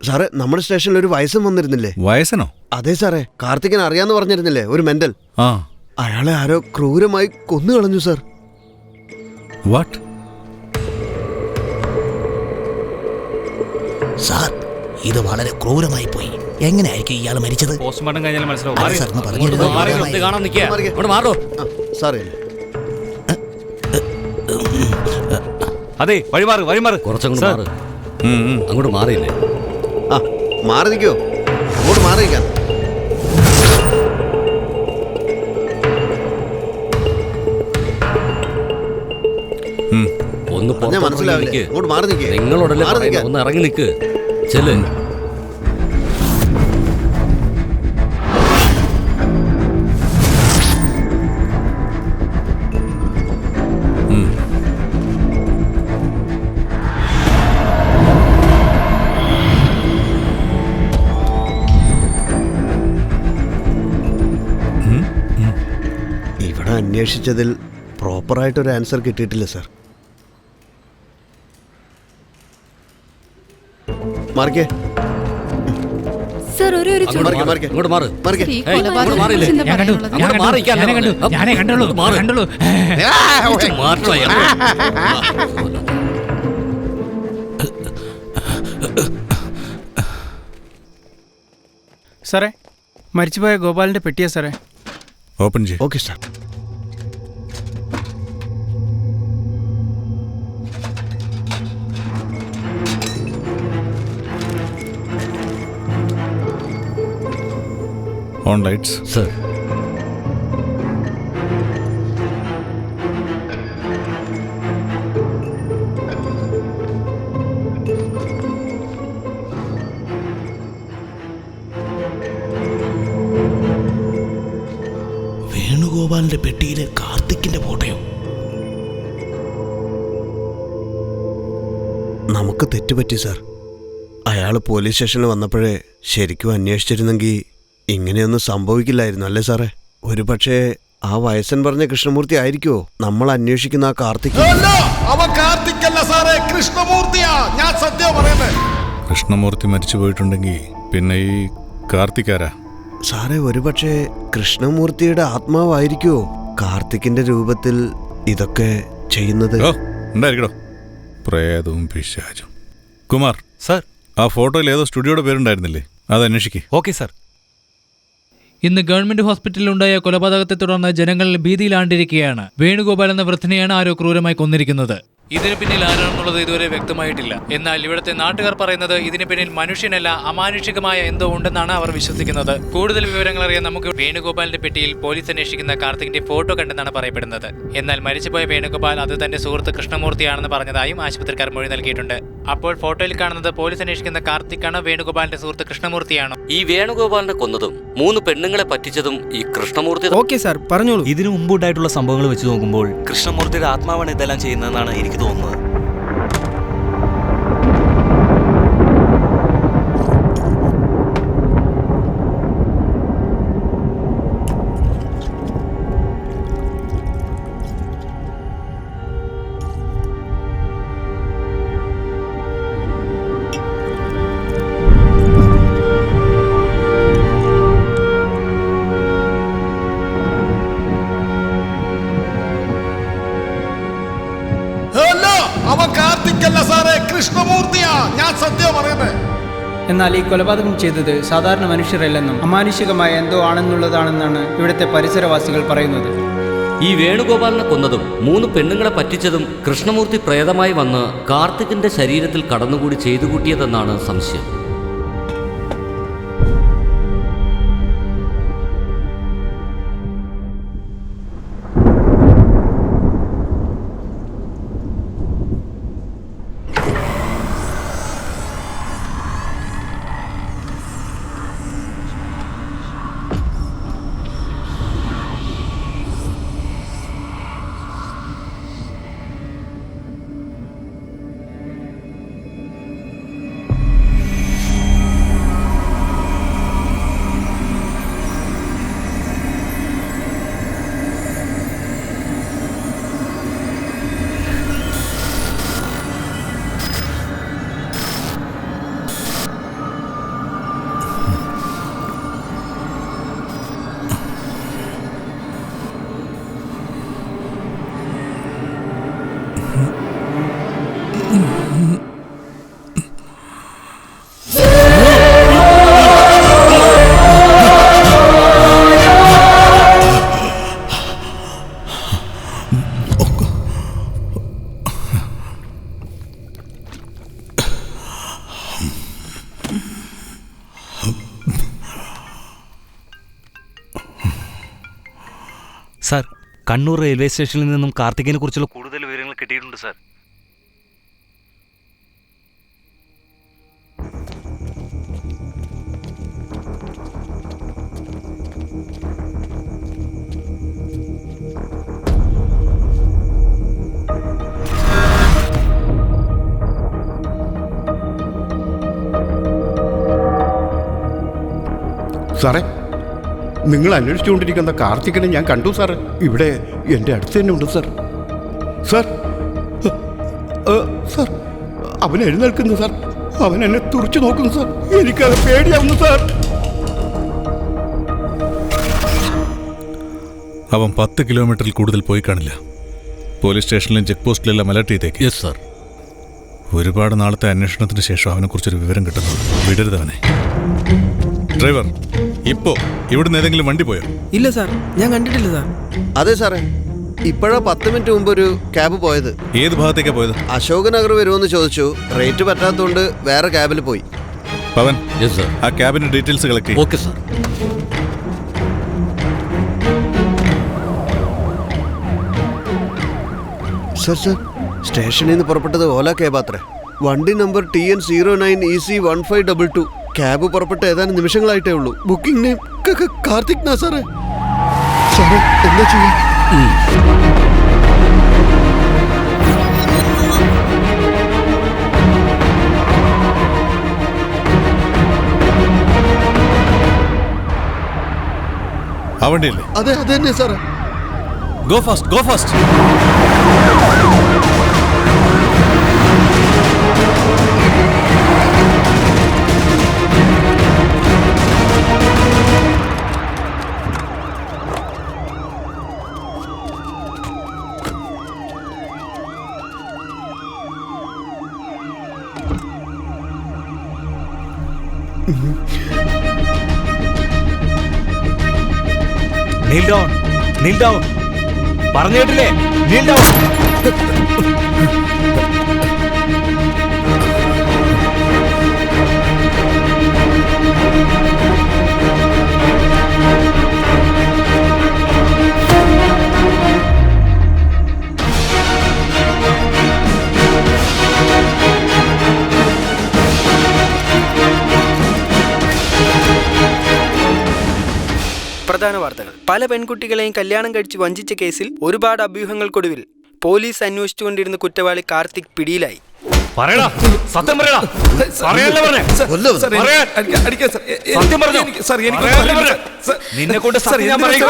സാറേ നമ്മുടെ സ്റ്റേഷനിൽ ഒരു വയസ്സൻ വന്നിരുന്നില്ലേ? വയസ്സനോ? അതെ സാറേ, കാർത്തികൻ അറിയാന്ന് പറഞ്ഞിരുന്നില്ലേ, ഒരു മെന്റൽ. ആ, അയാളെ ആരോ ക്രൂരമായി കൊന്നു കളഞ്ഞു സാർ. വാട്ട്? സാർ, ഇത് വളരെ ക്രൂരമായി പോയി. എങ്ങനെയായിരിക്കും ഇയാൾ മരിച്ചത്? പോസ്റ്റ്മോർട്ടം കഴിഞ്ഞാൽ മനസ്സിലാവും. സാർ, ഒന്ന് പറഞ്ഞിരുന്നു. കാണാൻ നിൽക്കുക. മാറിക്കേ. ഇവിടെ മാറോ. സാറേ അതെ, വഴിമാറ് വഴിമാറ്. കുറച്ചങ്ങോട്ട് സാർ. മാറ്. അങ്ങോട്ട് മാറിയില്ലേ? ആ മാറി നിൽക്കോ, അങ്ങോട്ട് മാറി നിൽക്കാൻ. ഒന്ന് ഞാൻ മനസ്സിലാവില്ലേ, നിൽക്ക്. അങ്ങോട്ട് മാറി നിൽക്കേ. നിങ്ങളോടല്ലേ മാറി പറയുന്നത്? നിൽക്കാൻ. ഒന്ന് ഇറങ്ങി നിൽക്ക്. ചെല്ല്. ഇവിടെ അന്വേഷിച്ചതിൽ പ്രോപ്പറായിട്ടൊരു ആൻസർ കിട്ടിയിട്ടില്ല സാർ. മാറിക്കേ. സർ ഒരു അങ്ങോട്ട് മാറിക്കേ, മാറ്. മാറിക്കേ. അങ്ങോട്ട് മാറ്. മാറിക്കേ. ഈ ഏയ്, അങ്ങോട്ട് മാറിയില്ലേ? കൊലപാതകത്തിന്റെ ഞാൻ പറയാനുള്ളത്. അങ്ങോട്ട് മാറിയിരിക്കാൻ ഞാനേ കണ്ടുള്ളൂ. മാറ്റണം അയാളെ. സാറേ, മരിച്ചുപോയ ഗോപാലിന്റെ പെട്ടിയാ സാറേ. ഓപ്പൺ ചെയ്യ്. Okay sir. On lights. Sir, വേണുഗോപാലിന്റെ പെട്ടിയിലെ കാർത്തിക്കിന്റെ ഫോട്ടോയോ? നമുക്ക് തെറ്റുപറ്റി സാർ. അയാൾ പോലീസ് സ്റ്റേഷനിൽ വന്നപ്പോഴേ ശരിക്കും അന്വേഷിച്ചിരുന്നെങ്കിൽ ഇങ്ങനെയൊന്നും സംഭവിക്കില്ലായിരുന്നു അല്ലേ സാറേ? ഒരു പക്ഷേ ആ വയസ്സൻ പറഞ്ഞ കൃഷ്ണമൂർത്തി ആയിരിക്കുമോ നമ്മൾ അന്വേഷിക്കുന്ന ആ കാർത്തിക്? അവൻ കാർത്തിക്കല്ല സാറേ, കൃഷ്ണമൂർത്തിയാ. ഞാൻ സത്യം പറയുന്നത്. കൃഷ്ണമൂർത്തി മരിച്ചു പോയിട്ടുണ്ടെങ്കിൽ പിന്നെ ഈ കാർത്തിക്കാരാ? സാറേ, ഒരു പക്ഷേ കൃഷ്ണമൂർത്തിയുടെ ആത്മാവായിരിക്കുമോ കാർത്തിക്കിന്റെ രൂപത്തിൽ ഇതൊക്കെ ചെയ്യുന്നത്? ഓ, ഉണ്ടായിരിക്കടോ, പ്രേതവും പിശാചും. കുമാർ സാർ. ആ ഫോട്ടോയിൽ ഏതോ സ്റ്റുഡിയോയുടെ പേരുണ്ടായിരുന്നില്ലേ, അത് അന്വേഷിക്കേ. Okay sir. ഇന്ന് ഗവൺമെന്റ് ഹോസ്പിറ്റലിലുണ്ടായ കൊലപാതകത്തെ തുടർന്ന് ജനങ്ങൾ ഭീതിയിലാണ്ടിരിക്കുകയാണ്. വേണുഗോപാൽ എന്ന വൃദ്ധനെയാണ് ആരോ ക്രൂരമായി കൊന്നിരിക്കുന്നത്. ഇതിന് പിന്നിൽ ആരാണെന്നുള്ളത് ഇതുവരെ വ്യക്തമായിട്ടില്ല. എന്നാൽ ഇവിടുത്തെ നാട്ടുകാർ പറയുന്നത് ഇതിന് പിന്നിൽ മനുഷ്യനല്ല, അമാനുഷികമായ എന്തോ ഉണ്ടെന്നാണ് അവർ വിശ്വസിക്കുന്നത്. കൂടുതൽ വിവരങ്ങൾ അറിയാൻ നമുക്ക് വേണുഗോപാലിന്റെ പെട്ടിയിൽ പോലീസ് അന്വേഷിക്കുന്ന കാർത്തികിന്റെ ഫോട്ടോ കണ്ടെന്നാണ് പറയപ്പെടുന്നത്. എന്നാൽ മരിച്ചുപോയ വേണുഗോപാൽ അത് തന്റെ സുഹൃത്ത് കൃഷ്ണമൂർത്തിയാണെന്ന് പറഞ്ഞതായും ആശുപത്രിക്കാർ മൊഴി നൽകിയിട്ടുണ്ട്. അപ്പോൾ ഫോട്ടോയിൽ കാണുന്നത് പോലീസ് അന്വേഷിക്കുന്ന കാർത്തിക്കാണോ വേണുഗോപാലിന്റെ സുഹൃത്ത് കൃഷ്ണമൂർത്തിയാണോ? ഈ വേണുഗോപാലിനെ കൊന്നതും 3 പെണ്ണുങ്ങളെ പറ്റിച്ചതും ഈ കൃഷ്ണമൂർത്തി. ഓക്കെ സാർ, പറഞ്ഞോളൂ. ഇതിനു മുമ്പുണ്ടായിട്ടുള്ള സംഭവങ്ങൾ വെച്ച് നോക്കുമ്പോൾ കൃഷ്ണമൂർത്തിയുടെ ആത്മാവാണ് ഇതെല്ലാം ചെയ്യുന്നതെന്നാണ് എനിക്ക് തോന്നുന്നത്. അവൻ കാർത്തിക്കല്ല സാറേ, കൃഷ്ണമൂർത്തിയാ. ഞാൻ സത്യം പറയുന്നത്. എന്നാൽ ഈ കൊലപാതകം ചെയ്തത് സാധാരണ മനുഷ്യരല്ലെന്നും അമാനുഷികമായ എന്തോ ആണെന്നുള്ളതാണെന്നാണ് ഇവിടുത്തെ പരിസരവാസികൾ പറയുന്നത്. ഈ വേണുഗോപാലിനെ കൊന്നതും 3 പെണ്ണുങ്ങളെ പറ്റിച്ചതും കൃഷ്ണമൂർത്തി പ്രേതമായി വന്ന് കാർത്തികിന്റെ ശരീരത്തിൽ കടന്നുകൂടി ചെയ്തു കൂട്ടിയതെന്നാണ് സംശയം. കണ്ണൂർ റെയിൽവേ സ്റ്റേഷനിൽ നിന്നും കാർത്തികിനെ കുറിച്ചുള്ള കൂടുതൽ വിവരങ്ങൾ കിട്ടിയിട്ടുണ്ട് സാർ. സാറേ, നിങ്ങൾ അന്വേഷിച്ചുകൊണ്ടിരിക്കുന്ന കാർത്തികനെ ഞാൻ കണ്ടു സാർ. ഇവിടെ എൻ്റെ അടുത്ത് തന്നെ ഉണ്ട് സാർ. സാർ സാർ അവൻ എഴുന്നേൽക്കുന്നു സാർ. അവൻ എന്നെ തുറച്ചു നോക്കുന്നു സാർ. എനിക്കത് പേടിയാവുന്നു സാർ. അവൻ 10 കിലോമീറ്ററിൽ കൂടുതൽ പോയി കാണില്ല. പോലീസ് സ്റ്റേഷനിലും ചെക്ക് പോസ്റ്റിലെല്ലാം അലർട്ട് ചെയ്തേക്ക്. Yes sir. ഒരുപാട് നാളത്തെ അന്വേഷണത്തിന് ശേഷം അവനെക്കുറിച്ചൊരു വിവരം കിട്ടുന്നു. വിടരുതവനെ. ഡ്രൈവർ, ഇപ്പോ ഇവിടുന്ന് ഏതെങ്കിലും വണ്ടി പോയോ? ഇല്ല സാർ, ഞാൻ കണ്ടിട്ടില്ല സാർ. അതെ സാറേ, ഇപ്പോഴാ 10 മിനിറ്റ് മുമ്പ് ഒരു ക്യാബ് പോയത്. ഏത് ഭാഗത്തേക്കാ പോയത്? അശോക് നഗർ വരുമെന്ന് ചോദിച്ചു. റേറ്റ് പറ്റാത്തതുകൊണ്ട് വേറെ ക്യാബിൽ പോയി. പവൻ, യെസ് സാർ. ആ ക്യാബിന്റെ ഡീറ്റെയിൽസ് കളക്ട് ചെയ്യും. Okay sir. സർ സർ സ്റ്റേഷനിൽ നിന്ന് പുറപ്പെട്ടത് ഓല ക്യാബാത്രേ. വണ്ടി നമ്പർ TN 09EC1522. ക്യാബ് പുറപ്പെട്ട ഏതാനും നിമിഷങ്ങളായിട്ടേ ഉള്ളൂ. ബുക്കിംഗ് നെയിം കാർത്തിക് നാ സാറേ. സാറേ എന്താ ചെയ്യാ? ആ വണ്ടിയല്ലേ? അതെ അതെ തന്നെ സാറേ. Go fast, go fast. Neil down, Neil down. പറഞ്ഞു കേട്ടില്ലേ? Neil down. പ്രധാന വാർത്തകൾ. പല പെൺകുട്ടികളെയും കല്യാണം കഴിച്ച് വഞ്ചിച്ച കേസിൽ ഒരുപാട് അഭ്യൂഹങ്ങൾക്കൊടുവിൽ പോലീസ് അന്വേഷിച്ചുകൊണ്ടിരുന്ന കുറ്റവാളി കാർത്തിക് പിടിയിലായി. പറയടാ, സത്യം പറയടാ. പറയാനല്ലേ പറഞ്ഞേ? സത്യം പറഞ്ഞോ? നിന്നെ കൊണ്ട് സത്യം ഞാൻ പറയില്ല.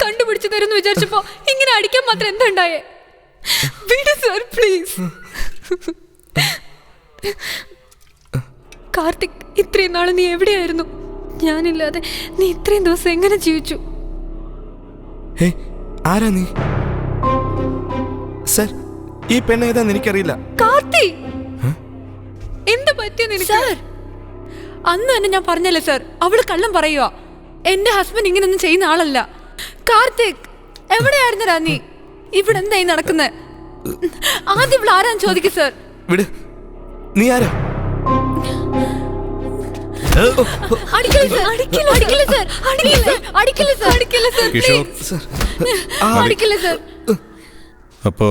കണ്ടുപിടിച്ചു തരുന്നു വിചാരിച്ചപ്പോ ഇങ്ങനെ അടിക്കാൻ മാത്രം എന്തുണ്ടായേ? വിട് സർ, പ്ലീസ്. കാർത്തിക്, ഇത്രയും നാള് നീ എവിടെയായിരുന്നു? ഞാനില്ലാതെ നീ ഇത്രയും ദിവസം എങ്ങനെ ജീവിച്ചു? ആരാ നീ? സർ, ഈ പെണ്ണ് ഏതാന്ന് എനിക്കറിയില്ല. കാർത്തിക്, എന്ത് പറ്റിയ നിനക്ക്? സർ, അന്ന് തന്നെ ഞാൻ പറഞ്ഞല്ലേ സർ, അവള് കള്ളം പറയുക. എന്റെ ഹസ്ബൻഡ് ഇങ്ങനൊന്നും ചെയ്യുന്ന ആളല്ല. കാർത്തിക്, എവിടെയായിരുന്നടാ നീ? ഇവിടെ എന്തായി നടക്കുന്നത്? ആദ്യം ഇവിടെ ആരാന്ന് ചോദിക്കും സർ. വിട്. നീ ആരാ? അപ്പോ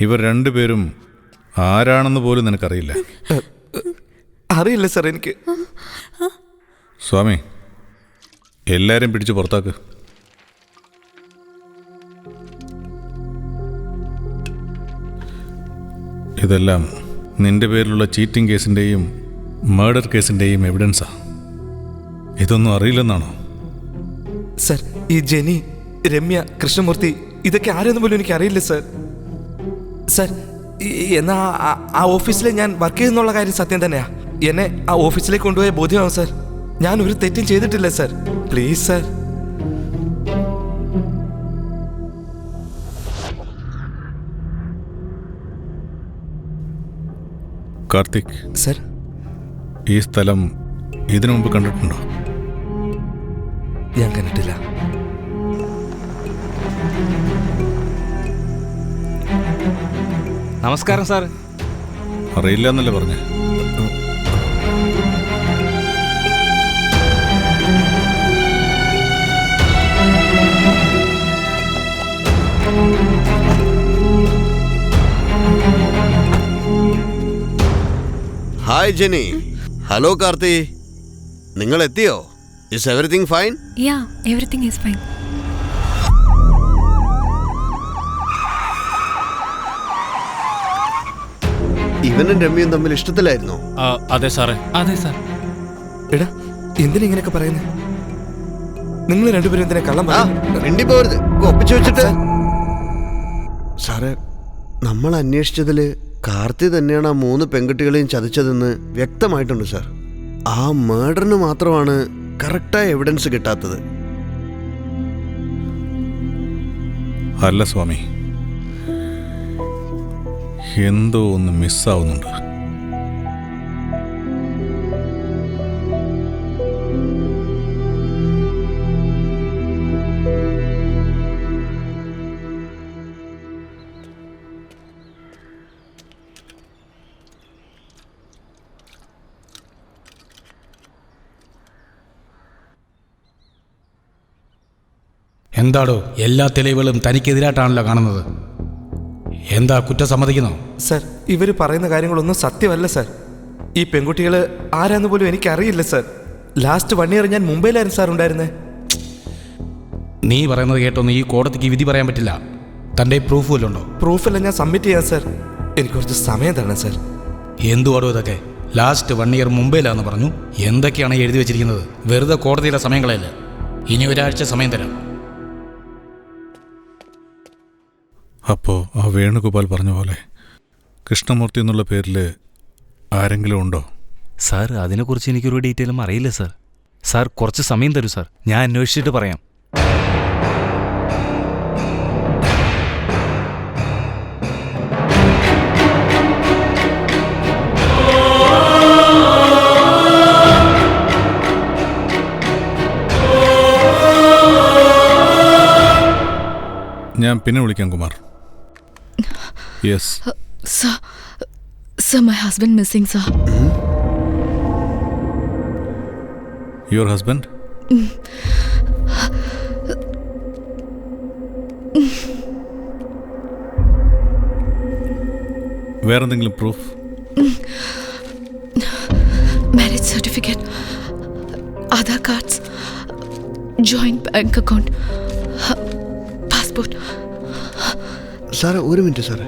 ഇവർ രണ്ടുപേരും ആരാണെന്ന് പോലും നിനക്കറിയില്ല? അറിയില്ല സർ എനിക്ക്. സ്വാമി, എല്ലാരും പിടിച്ച് പുറത്താക്ക്. ഇതെല്ലാം നിന്റെ പേരിലുള്ള ചീറ്റിംഗ് കേസിൻ്റെയും മർഡർ കേസിൻ്റെയും എവിഡൻസാ. ഇതൊന്നും അറിയില്ലെന്നാണോ? സർ, ഈ ജെനി, രമ്യ, കൃഷ്ണമൂർത്തി, ഇതൊക്കെ ആരെന്ന് പോലും എനിക്ക് അറിയില്ല സർ. സർ, എന്നാ ആ ഓഫീസിൽ ഞാൻ വർക്ക് ചെയ്യുന്നുള്ള കാര്യം സത്യം തന്നെയാ. എന്നെ ആ ഓഫീസിലേക്ക് കൊണ്ടുപോയ ബോധ്യമാവും സർ. ഞാൻ ഒരു തെറ്റും ചെയ്തിട്ടില്ല sir. Please sir. Karthik sir, ഈ സ്ഥലം ഇതിനു മുമ്പ് കണ്ടിട്ടുണ്ടോ? ഞാൻ കണ്ടിട്ടില്ല. നമസ്കാരം സാർ. അറിയില്ല എന്നല്ലേ പറഞ്ഞേ? ഹായ് ജെനി. ഹലോ കാർത്തി, നിങ്ങൾ എത്തിയോ? Is everything fine? Yeah, everything is fine. ഇവനും രമ്യയും തമ്മിൽ ഇഷ്ടത്തിലായിരുന്നോ? അതെ സാറേ. അതെ സാർ. എടാ, എന്തിനാ ഇങ്ങനെയൊക്കെ പറയുന്നത്? നിങ്ങൾ രണ്ടുപേരും എന്തിനാ കള്ളം മിണ്ടി പോരുത്, ഒപ്പിച്ചു വെച്ചിട്ട്. സാറേ, നമ്മൾ അന്വേഷിച്ചതില് കാർത്തി തന്നെയാണ് ആ 3 പെൺകുട്ടികളെയും ചതിച്ചതെന്ന് വ്യക്തമായിട്ടുണ്ട് സാർ. ആ മേഡറിന് മാത്രമാണ് കറക്റ്റായ എവിഡൻസ് കിട്ടാത്തത്. അല്ല സ്വാമി, എന്തോ ഒന്ന് മിസ്സാവുന്നുണ്ട്. എന്താടോ എല്ലാ തെളിവുകളും തനിക്കെതിരായിട്ടാണല്ലോ കാണുന്നത്? എന്താ കുറ്റം സമ്മതിക്കുന്നോ? സർ, ഇവര് പറയുന്ന കാര്യങ്ങളൊന്നും സത്യമല്ല സർ. ഈ പെൺകുട്ടികൾ ആരാന്ന് പോലും എനിക്കറിയില്ല സർ. ലാസ്റ്റ് 1 ഇയർ ഞാൻ മുംബൈയിലായിരുന്നു സാർ ഉണ്ടായിരുന്നേ. നീ പറയുന്നത് കേട്ടൊന്നും ഈ കോടതിക്ക് വിധി പറയാൻ പറ്റില്ല. തൻ്റെ പ്രൂഫ് വല്ലതും ഉണ്ടോ? പ്രൂഫെല്ലാം ഞാൻ സബ്മിറ്റ് ചെയ്യാം സർ. എനിക്ക് കുറച്ച് സമയം തരണം സർ. എന്തുവാടോ ഇതൊക്കെ? ലാസ്റ്റ് 1 ഇയർ മുംബൈയിലാന്ന് പറഞ്ഞു. എന്തൊക്കെയാണ് എഴുതി വെച്ചിരിക്കുന്നത്? വെറുതെ കോടതിയുടെ സമയം കളയല്ല. ഇനി ഒരാഴ്ച സമയം തരാം. അപ്പോൾ ആ വേണുഗോപാൽ പറഞ്ഞ പോലെ കൃഷ്ണമൂർത്തി എന്നുള്ള പേരിൽ ആരെങ്കിലും ഉണ്ടോ? സാർ, അതിനെക്കുറിച്ച് എനിക്കൊരു ഡീറ്റെയിലും അറിയില്ല സാർ. സാർ, കുറച്ച് സമയം തരൂ സാർ, ഞാൻ അന്വേഷിച്ചിട്ട് പറയാം. ഞാൻ പിന്നെ വിളിക്കാം Kumar. Yes sir, my husband missing sir. Your husband? വേറെന്തെങ്കിലും proof? Marriage certificate, Aadhaar cards, joint bank account, passport. സാറേ, ഒരു മിനിറ്റ് സാറേ.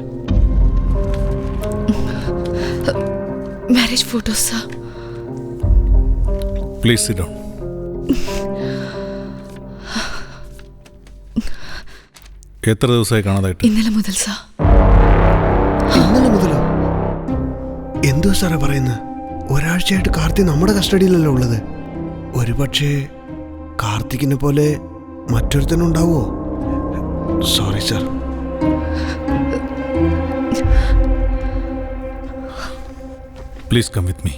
Marriage photos sir. Please sit down. എത്ര ദിവസമായി കാണാതായിട്ട്? ഇന്നലെ മുതൽ സർ. ഇന്നലെ മുതലോ? എന്തോ സാറേ പറയുന്നത്? ഒരാഴ്ചയായിട്ട് കാർത്തി നമ്മുടെ കസ്റ്റഡിയിലല്ലോ ഉള്ളത്. ഒരുപക്ഷെ കാർത്തിക്കിനെ പോലെ മറ്റൊരുത്തനുണ്ടാവോ? Sorry sir. Please come with me.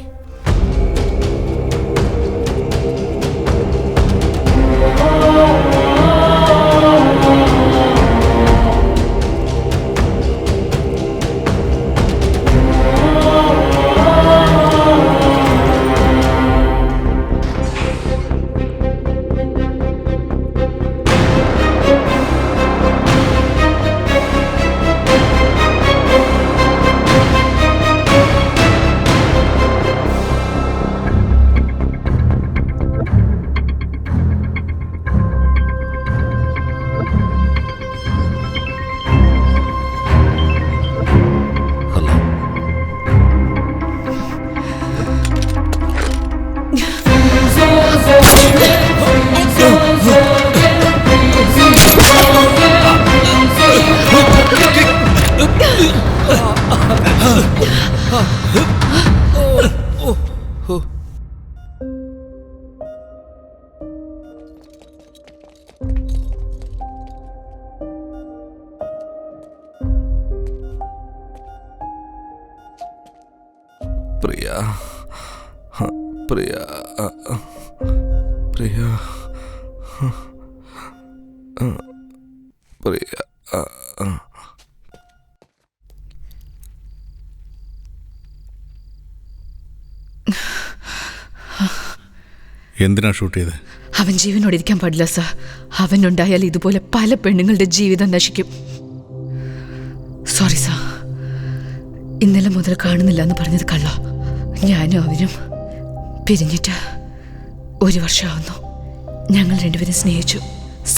Priya, Priya, Priya, Priya. എന്തിനാ ഷൂട്ട് ചെയ്ത്? അവൻ ജീവനോടെ ഇരിക്കാൻ പാടില്ല സാർ. അവനുണ്ടായാൽ ഇതുപോലെ പല പെണ്ണുങ്ങളുടെ ജീവിതം നശിക്കും. Sorry sir. ഇന്നലെ മുതൽ കാണുന്നില്ല എന്ന് പറഞ്ഞത് കള്ള. ഞാനും അവനും പിരിഞ്ഞിട്ട് 1 വർഷമാവുന്നു. ഞങ്ങൾ രണ്ടുപേരും സ്നേഹിച്ചു.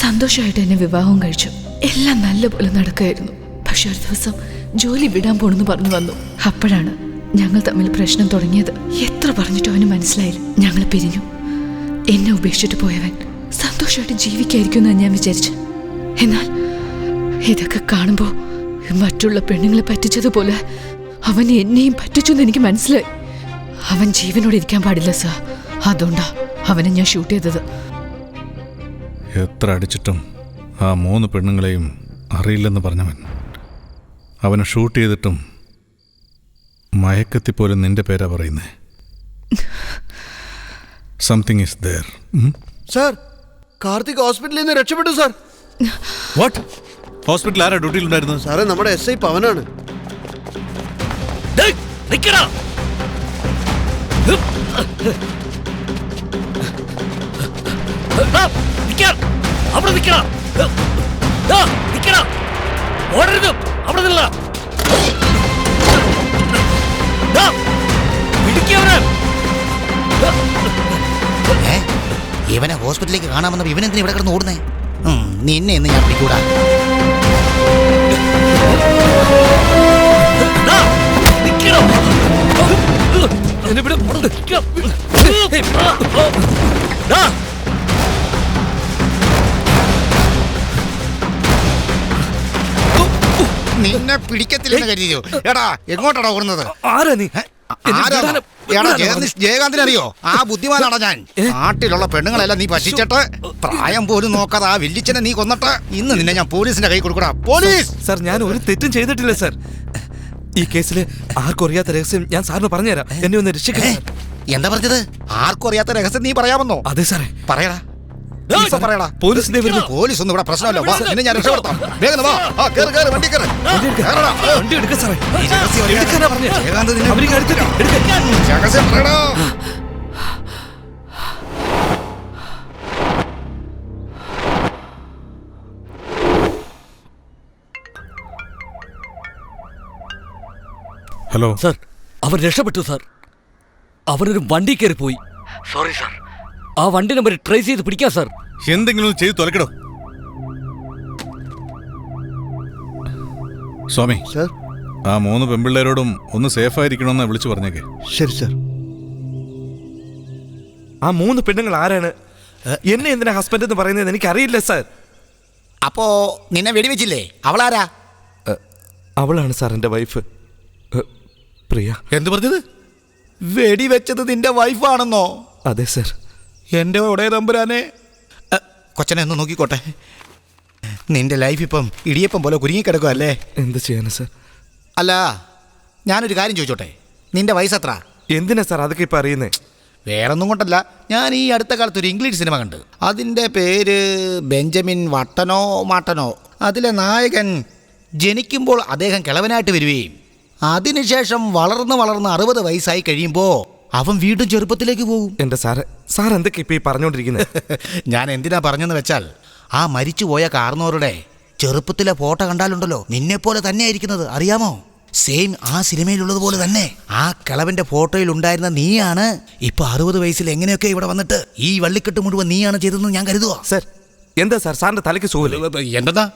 സന്തോഷമായിട്ട് എന്നെ വിവാഹവും കഴിച്ചു. എല്ലാം നല്ലപോലെ നടക്കുകയായിരുന്നു. പക്ഷെ ഒരു ദിവസം ജോലി വിടാൻ പോണെന്ന് പറഞ്ഞു വന്നു. അപ്പോഴാണ് ഞങ്ങൾ തമ്മിൽ പ്രശ്നം തുടങ്ങിയത്. എത്ര പറഞ്ഞിട്ടും അവന് മനസ്സിലായില്ല. ഞങ്ങൾ പിരിഞ്ഞു. എന്നെ ഉപേക്ഷിച്ചിട്ട് പോയവൻ സന്തോഷമായിട്ട് ജീവിക്കായിരിക്കും എന്ന് ഞാൻ വിചാരിച്ചു. എന്നാൽ ഇതൊക്കെ കാണുമ്പോൾ മറ്റുള്ള പെണ്ണുങ്ങളെ പറ്റിച്ചതുപോലെ അവൻ എന്നെയും പറ്റിച്ചു എന്ന് എനിക്ക് മനസ്സിലായി. അവൻ ജീവനോടെ ഇരിക്കാൻ പാടില്ല സാർ. അതുകൊണ്ടാ അവനെ ഞാൻ ഷൂട്ട് ചെയ്തത്. എത്ര അടിച്ചിട്ടും ആ 3 പെണ്ണുങ്ങളെയും അറിയില്ലെന്ന് പറഞ്ഞവൻ അവനെ ഷൂട്ട് ചെയ്തിട്ടും മയക്കത്തിപ്പോലും നിന്റെ പേരാ പറയുന്നേ. Something is there. Sir, Karthik ഹോസ്പിറ്റലിൽ നിന്ന് രക്ഷപ്പെട്ടു സാർ. വാട്ട്? ഹോസ്പിറ്റലിൽ ആരാ ഡ്യൂട്ടിയിലുണ്ടായിരുന്നത്? സാറേ, നമ്മുടെ SI പവനാണ്. ഇവനെ ഹോസ്പിറ്റലിലേക്ക് കാണാമെന്നപ്പോ ഇവനെന്തിനാ ഇവിടെ കിടന്ന് ഓടുന്നേ? നിന്നെ എന്ന് ഞാൻ പിടിക്കൂടാ. നിന്നെ പിടിക്കത്തില്ലെന്ന് കരുതിയോ? എടാ, എങ്ങോട്ടാടാ ഓടുന്നത്? ആരാ നീ? ജയകാന്തിനെ അറിയോ? ആ ബുദ്ധിമാനാടാ ഞാൻ. നാട്ടിലുള്ള പെണ്ണുങ്ങളെല്ലാം നീ പറ്റിച്ചിട്ട് പ്രായം പോലും നോക്കാതെ ആ വില്ലിച്ചനെ നീ കൊന്നിട്ട് ഇന്ന് നിന്നെ ഞാൻ പോലീസിന്റെ കൈ കൊടുക്കടാ. പോലീസ്! സാർ, ഞാൻ ഒരു തെറ്റും ചെയ്തിട്ടില്ല സാർ. ഈ കേസിൽ ആർക്കും അറിയാത്ത രഹസ്യം ഞാൻ സാറിന് പറഞ്ഞുതരാം. എന്നെ ഒന്ന് രക്ഷിക്കണേ. എന്താ പറഞ്ഞത്? ആർക്കും അറിയാത്ത രഹസ്യം നീ പറയാമെന്നോ? അതെ സാറേ. പറയടാ. പോലീസ് ഒന്നും ഇവിടെ പ്രശ്നമല്ലോ. നിന്നെ ഞാൻ രക്ഷപ്പെടുത്താം. വേഗം വാ. കേറ് കേറ്, വണ്ടി കേറ്. വണ്ടി എടുക്ക സാറേ. രഹസ്യം പറയടാ. ഹലോ സാർ, അവൻ രക്ഷപ്പെട്ടു സാർ. അവനൊരു വണ്ടി കയറി പോയി. Sorry sir. ആ വണ്ടി നമ്പർ ട്രേസ് ചെയ്ത് പിടിക്കാം സാർ. എന്തെങ്കിലും ചെയ്ത് തുലക്കടോ. സ്വാമി സാർ, ആ 3 പെൺപിള്ളേരോടും ഒന്ന് സേഫായിരിക്കണമെന്ന് വിളിച്ചു പറഞ്ഞേക്കെ. ശരി സാർ. ആ 3 പെണ്ണുങ്ങൾ ആരാണ്? എന്നെ എന്തിനാ ഹസ്ബൻഡ് എന്ന് പറയുന്നത് എനിക്കറിയില്ല സാർ. അപ്പോ നിന്നെ വെടിവെച്ചില്ലേ? അവളാരാ? അവളാണ് സാർ എൻ്റെ വൈഫ്, പ്രിയ. എന്ത് പറഞ്ഞത്? വെടിവെച്ചത് നിന്റെ വൈഫാണെന്നോ? അതെ സാർ. എൻ്റെ ഒടേ തമ്പുരാനെ. കൊച്ചനെ ഒന്ന് നോക്കിക്കോട്ടെ. നിന്റെ ലൈഫ് ഇപ്പം ഇടിയപ്പം പോലെ കുരുങ്ങിക്കിടക്കുക അല്ലേ? എന്ത് ചെയ്യാനാ സാർ? അല്ല, ഞാനൊരു കാര്യം ചോദിച്ചോട്ടെ, നിന്റെ വയസ്സെത്ര? എന്തിനാ സാർ അതൊക്കെ ഇപ്പം അറിയുന്നേ? വേറൊന്നും കൊണ്ടല്ല, ഞാൻ ഈ അടുത്ത കാലത്ത് ഒരു ഇംഗ്ലീഷ് സിനിമ കണ്ട്. അതിൻ്റെ പേര് ബെഞ്ചമിൻ വട്ടനോ മാട്ടനോ. അതിലെ നായകൻ ജനിക്കുമ്പോൾ അദ്ദേഹം കിളവനായിട്ട് വരികയും അതിനുശേഷം വളർന്ന് 60 വയസ്സായി കഴിയുമ്പോൾ അവൻ വീണ്ടും ചെറുപ്പത്തിലേക്ക് പോകും. എൻ്റെ സാറ്, സാർ എന്തൊക്കെ ഇപ്പം ഈ പറഞ്ഞുകൊണ്ടിരിക്കുന്നത്? ഞാൻ എന്തിനാ പറഞ്ഞെന്ന് വെച്ചാൽ, ആ മരിച്ചുപോയ കാർന്നോരുടെ ചെറുപ്പത്തിലെ ഫോട്ടോ കണ്ടാലുണ്ടല്ലോ, നിന്നെപ്പോലെ തന്നെ ആയിരിക്കുന്നത്, അറിയാമോ? സെയിം ആ സിനിമയിലുള്ളതുപോലെ തന്നെ. ആ കിളവന്റെ ഫോട്ടോയിൽ ഉണ്ടായിരുന്ന നീയാണ് ഇപ്പൊ 60 വയസ്സിൽ എങ്ങനെയൊക്കെ ഇവിടെ വന്നിട്ട് ഈ വള്ളിക്കെട്ട് മുഴുവൻ നീയാണ് ചെയ്തതെന്ന് ഞാൻ കരുതുക. സാർ, എന്താ സാർ സാറിന്റെ തലയ്ക്ക് സുഖമില്ല? എന്താ?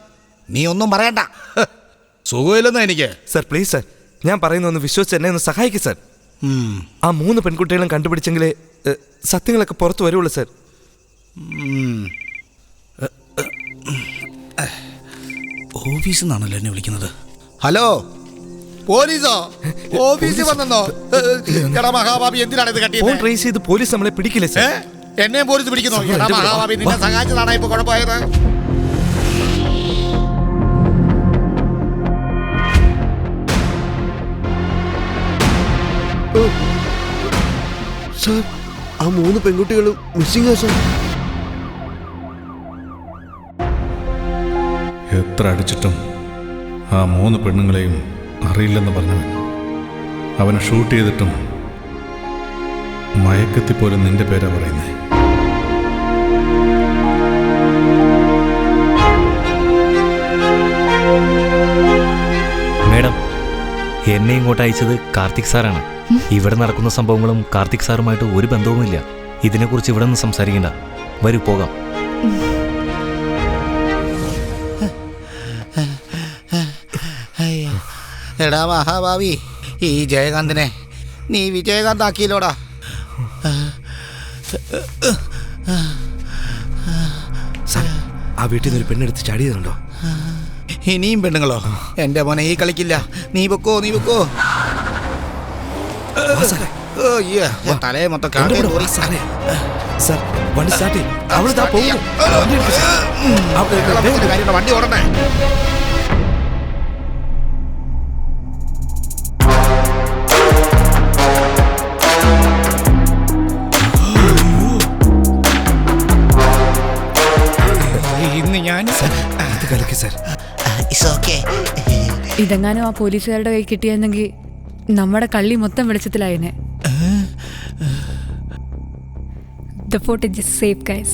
നീ ഒന്നും പറയണ്ട. സുഖമില്ലെന്നാ എനിക്ക്. സാർ പ്ലീസ് സാർ, ഞാൻ പറയുന്ന ഒന്ന് വിശ്വസിച്ച് എന്നെ ഒന്ന് സഹായിക്കും സാർ. ആ 3 പെൺകുട്ടികളും കണ്ടുപിടിച്ചെങ്കിലേ സത്യങ്ങളൊക്കെ പുറത്തു വരുള്ളൂ സാർ. ഓഫീസിൽ നിന്നാണല്ലോ എന്നെ വിളിക്കുന്നത്. ഹലോ, പോലീസോ? ഓഫീസിൽ വന്നോ? എടാ മഹാഭാവി, എന്തിനാണ് ഇത് കട്ടിയത്? ഫോൺ ട്രേസ് ചെയ്ത് പോലീസ് നമ്മളെ പിടിക്കില്ലേ സാർ? എന്നെയും പോലീസ് പിടിക്കുന്നു. എടാ മഹാഭാവി, നിന്നെ സഹായിച്ചതാണ് ഇപ്പൊ കുഴപ്പമായത്. സാർ, ആ 3 പെൺകുട്ടികളും മിസ്സിംഗ് സാർ. എത്ര അടിച്ചിട്ടും ആ 3 പെണ്ണുങ്ങളെയും അറിയില്ലെന്ന് പറഞ്ഞവൻ അവനെ ഷൂട്ട് ചെയ്തിട്ടും മയക്കത്തിൽ പോലും നിന്റെ പേരാ പറയുന്നേ. മേഡം, എന്നെ ഇങ്ങോട്ട് അയച്ചത് കാർത്തിക് സാറാണ്. ഇവിടെ നടക്കുന്ന സംഭവങ്ങളും കാർത്തിക് സാറുമായിട്ട് ഒരു ബന്ധവുമില്ല. ഇതിനെക്കുറിച്ച് ഇവിടെ നിന്ന് സംസാരിക്കണ്ട. വരൂ, പോകാം. എടാ മഹാഭാവി, ഈ ജയകാന്തിനെ നീ വിജയകാന്ത് ആക്കിയില്ലോടാ. ആ വീട്ടിൽ നിന്ന് ഒരു പെണ്ണെടുത്ത് ചാടിയതുണ്ടോ? ഇനിയും പെണ്ണുങ്ങളോ? എന്റെ മോനെ ഈ കളിക്കില്ല. നീ വെക്കോ. തലേ മൊത്തം വണ്ടി ഓടണേ. ഇന്ന് ഞാൻ ഇതെങ്ങാനും ആ പോലീസുകാരുടെ കൈ കിട്ടിയെന്നെങ്കിൽ നമ്മുടെ കള്ളി മൊത്തം വെളിച്ചത്തിലായനെ. The footage is safe, guys.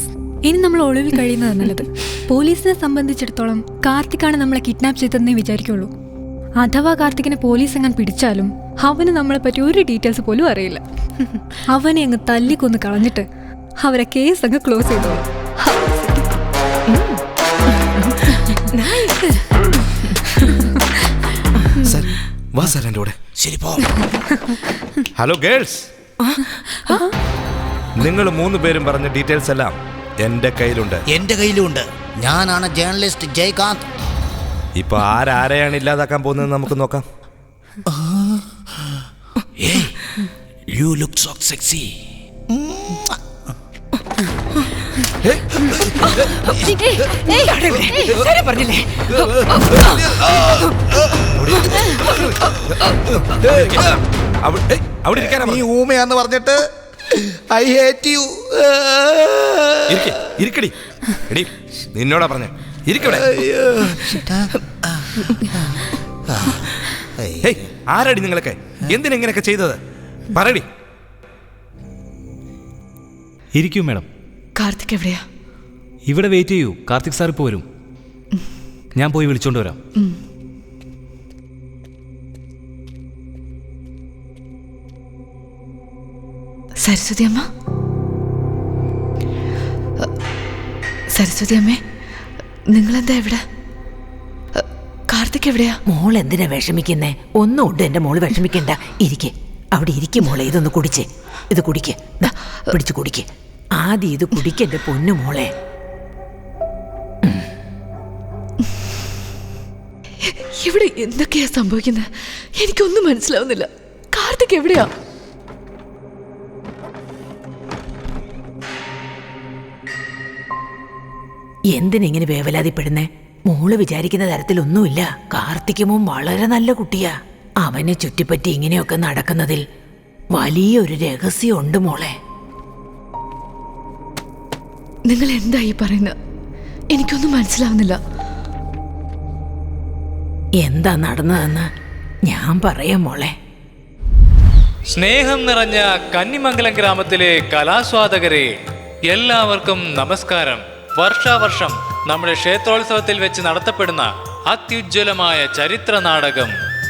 ഇനി നമ്മൾ ഒളിവിൽ കഴിയുന്നത് നല്ലത്. പോലീസിനെ സംബന്ധിച്ചിടത്തോളം കാർത്തിക്കാണ് നമ്മളെ കിഡ്നാപ്പ് ചെയ്തതെന്നേ വിചാരിക്കുള്ളൂ. അഥവാ കാർത്തിക്കിനെ പോലീസ് എങ്ങനെ പിടിച്ചാലും അവന് നമ്മളെ പറ്റി ഒരു ഡീറ്റെയിൽസ് പോലും അറിയില്ല. അവനെ അങ്ങ് തല്ലിക്കൊന്ന് കളഞ്ഞിട്ട് അവരെ കേസ് അങ്ങ് ക്ലോസ് ചെയ്തോളൂ. ഹലോ ഗേൾസ്, നിങ്ങൾ 3 പേരും പറഞ്ഞ ഡീറ്റെയിൽസ് എല്ലാം എന്റെ കയ്യിലുണ്ട്. ഞാനാണ് ജേർണലിസ്റ്റ് ജയകാന്ത്. ഇപ്പൊ ആരെയാണ് ഇല്ലാതാക്കാൻ പോകുന്നത് നമുക്ക് നോക്കാം. You look so sexy. നീ ഊമയാന്ന് പറഞ്ഞിട്ട് ഐ ഹേറ്റ് യു. ഇരിക്കടി. എടി, നിന്നോടാ പറഞ്ഞേ, ഇരിക്കവിടെ. ആരടി നിങ്ങളൊക്കെ? എന്തിനെങ്ങനെയൊക്കെ ചെയ്തത്? പറയടി. ഇരിക്കൂ മേഡം. കാർത്തിക് എവിടെയാ? ഇവിടെ വെയിറ്റ് ചെയ്യൂ. കാർത്തിക് സാർ ഇപ്പോൾ വരും. ഞാൻ പോയി വിളിച്ചോണ്ട് വരാം. സരസ്വതി അമ്മ, സരസ്വതി അമ്മേ, നിങ്ങളെന്താ എവിടെ? കാർത്തിക് എവിടെയാ? മോൾ എന്തിനാ വിഷമിക്കുന്നേ? ഒന്നും ഉണ്ട് എന്റെ മോള് വിഷമിക്കണ്ട. ഇരിക്കെ, അവിടെ ഇരിക്കും മോളെ. ഇതൊന്ന് കുടിച്ചേ. ഇത് കുടിക്ക്, പിടിച്ചു കുടിക്ക്. ആദ്യം ഇത് കുടിക്കെന്റെ പൊന്നു മോളെ. ഇവിടെ എന്തൊക്കെയാ സംഭവിക്കുന്നത്? എനിക്കൊന്നും മനസ്സിലാവുന്നില്ല. കാർത്തിക് എവിടെയാ? എന്തിനിങ്ങനെ വേവലാതിപ്പെടുന്നേ? മോള് വിചാരിക്കുന്ന തരത്തിലൊന്നുമില്ല. കാർത്തികമോൻ വളരെ നല്ല കുട്ടിയാ. അവനെ ചുറ്റിപ്പറ്റി ഇങ്ങനെയൊക്കെ നടക്കുന്നതിൽ വലിയൊരു രഹസ്യമുണ്ട് മോളെ. നിങ്ങൾ എന്താ ഈ പറയുന്നത്? എനിക്കൊന്നും മനസ്സിലാവുന്നില്ല. എന്താ നടന്നതെന്ന് ഞാൻ പറയാം മോളെ. സ്നേഹം നിറഞ്ഞ കന്നിമംഗലം ഗ്രാമത്തിലെ കലാസ്വാദകരെ എല്ലാവർക്കും നമസ്കാരം. വർഷാവർഷം നമ്മുടെ ക്ഷേത്രോത്സവത്തിൽ വെച്ച് നടത്തപ്പെടുന്ന അത്യുജ്വലമായ ചരിത്ര നാടകം,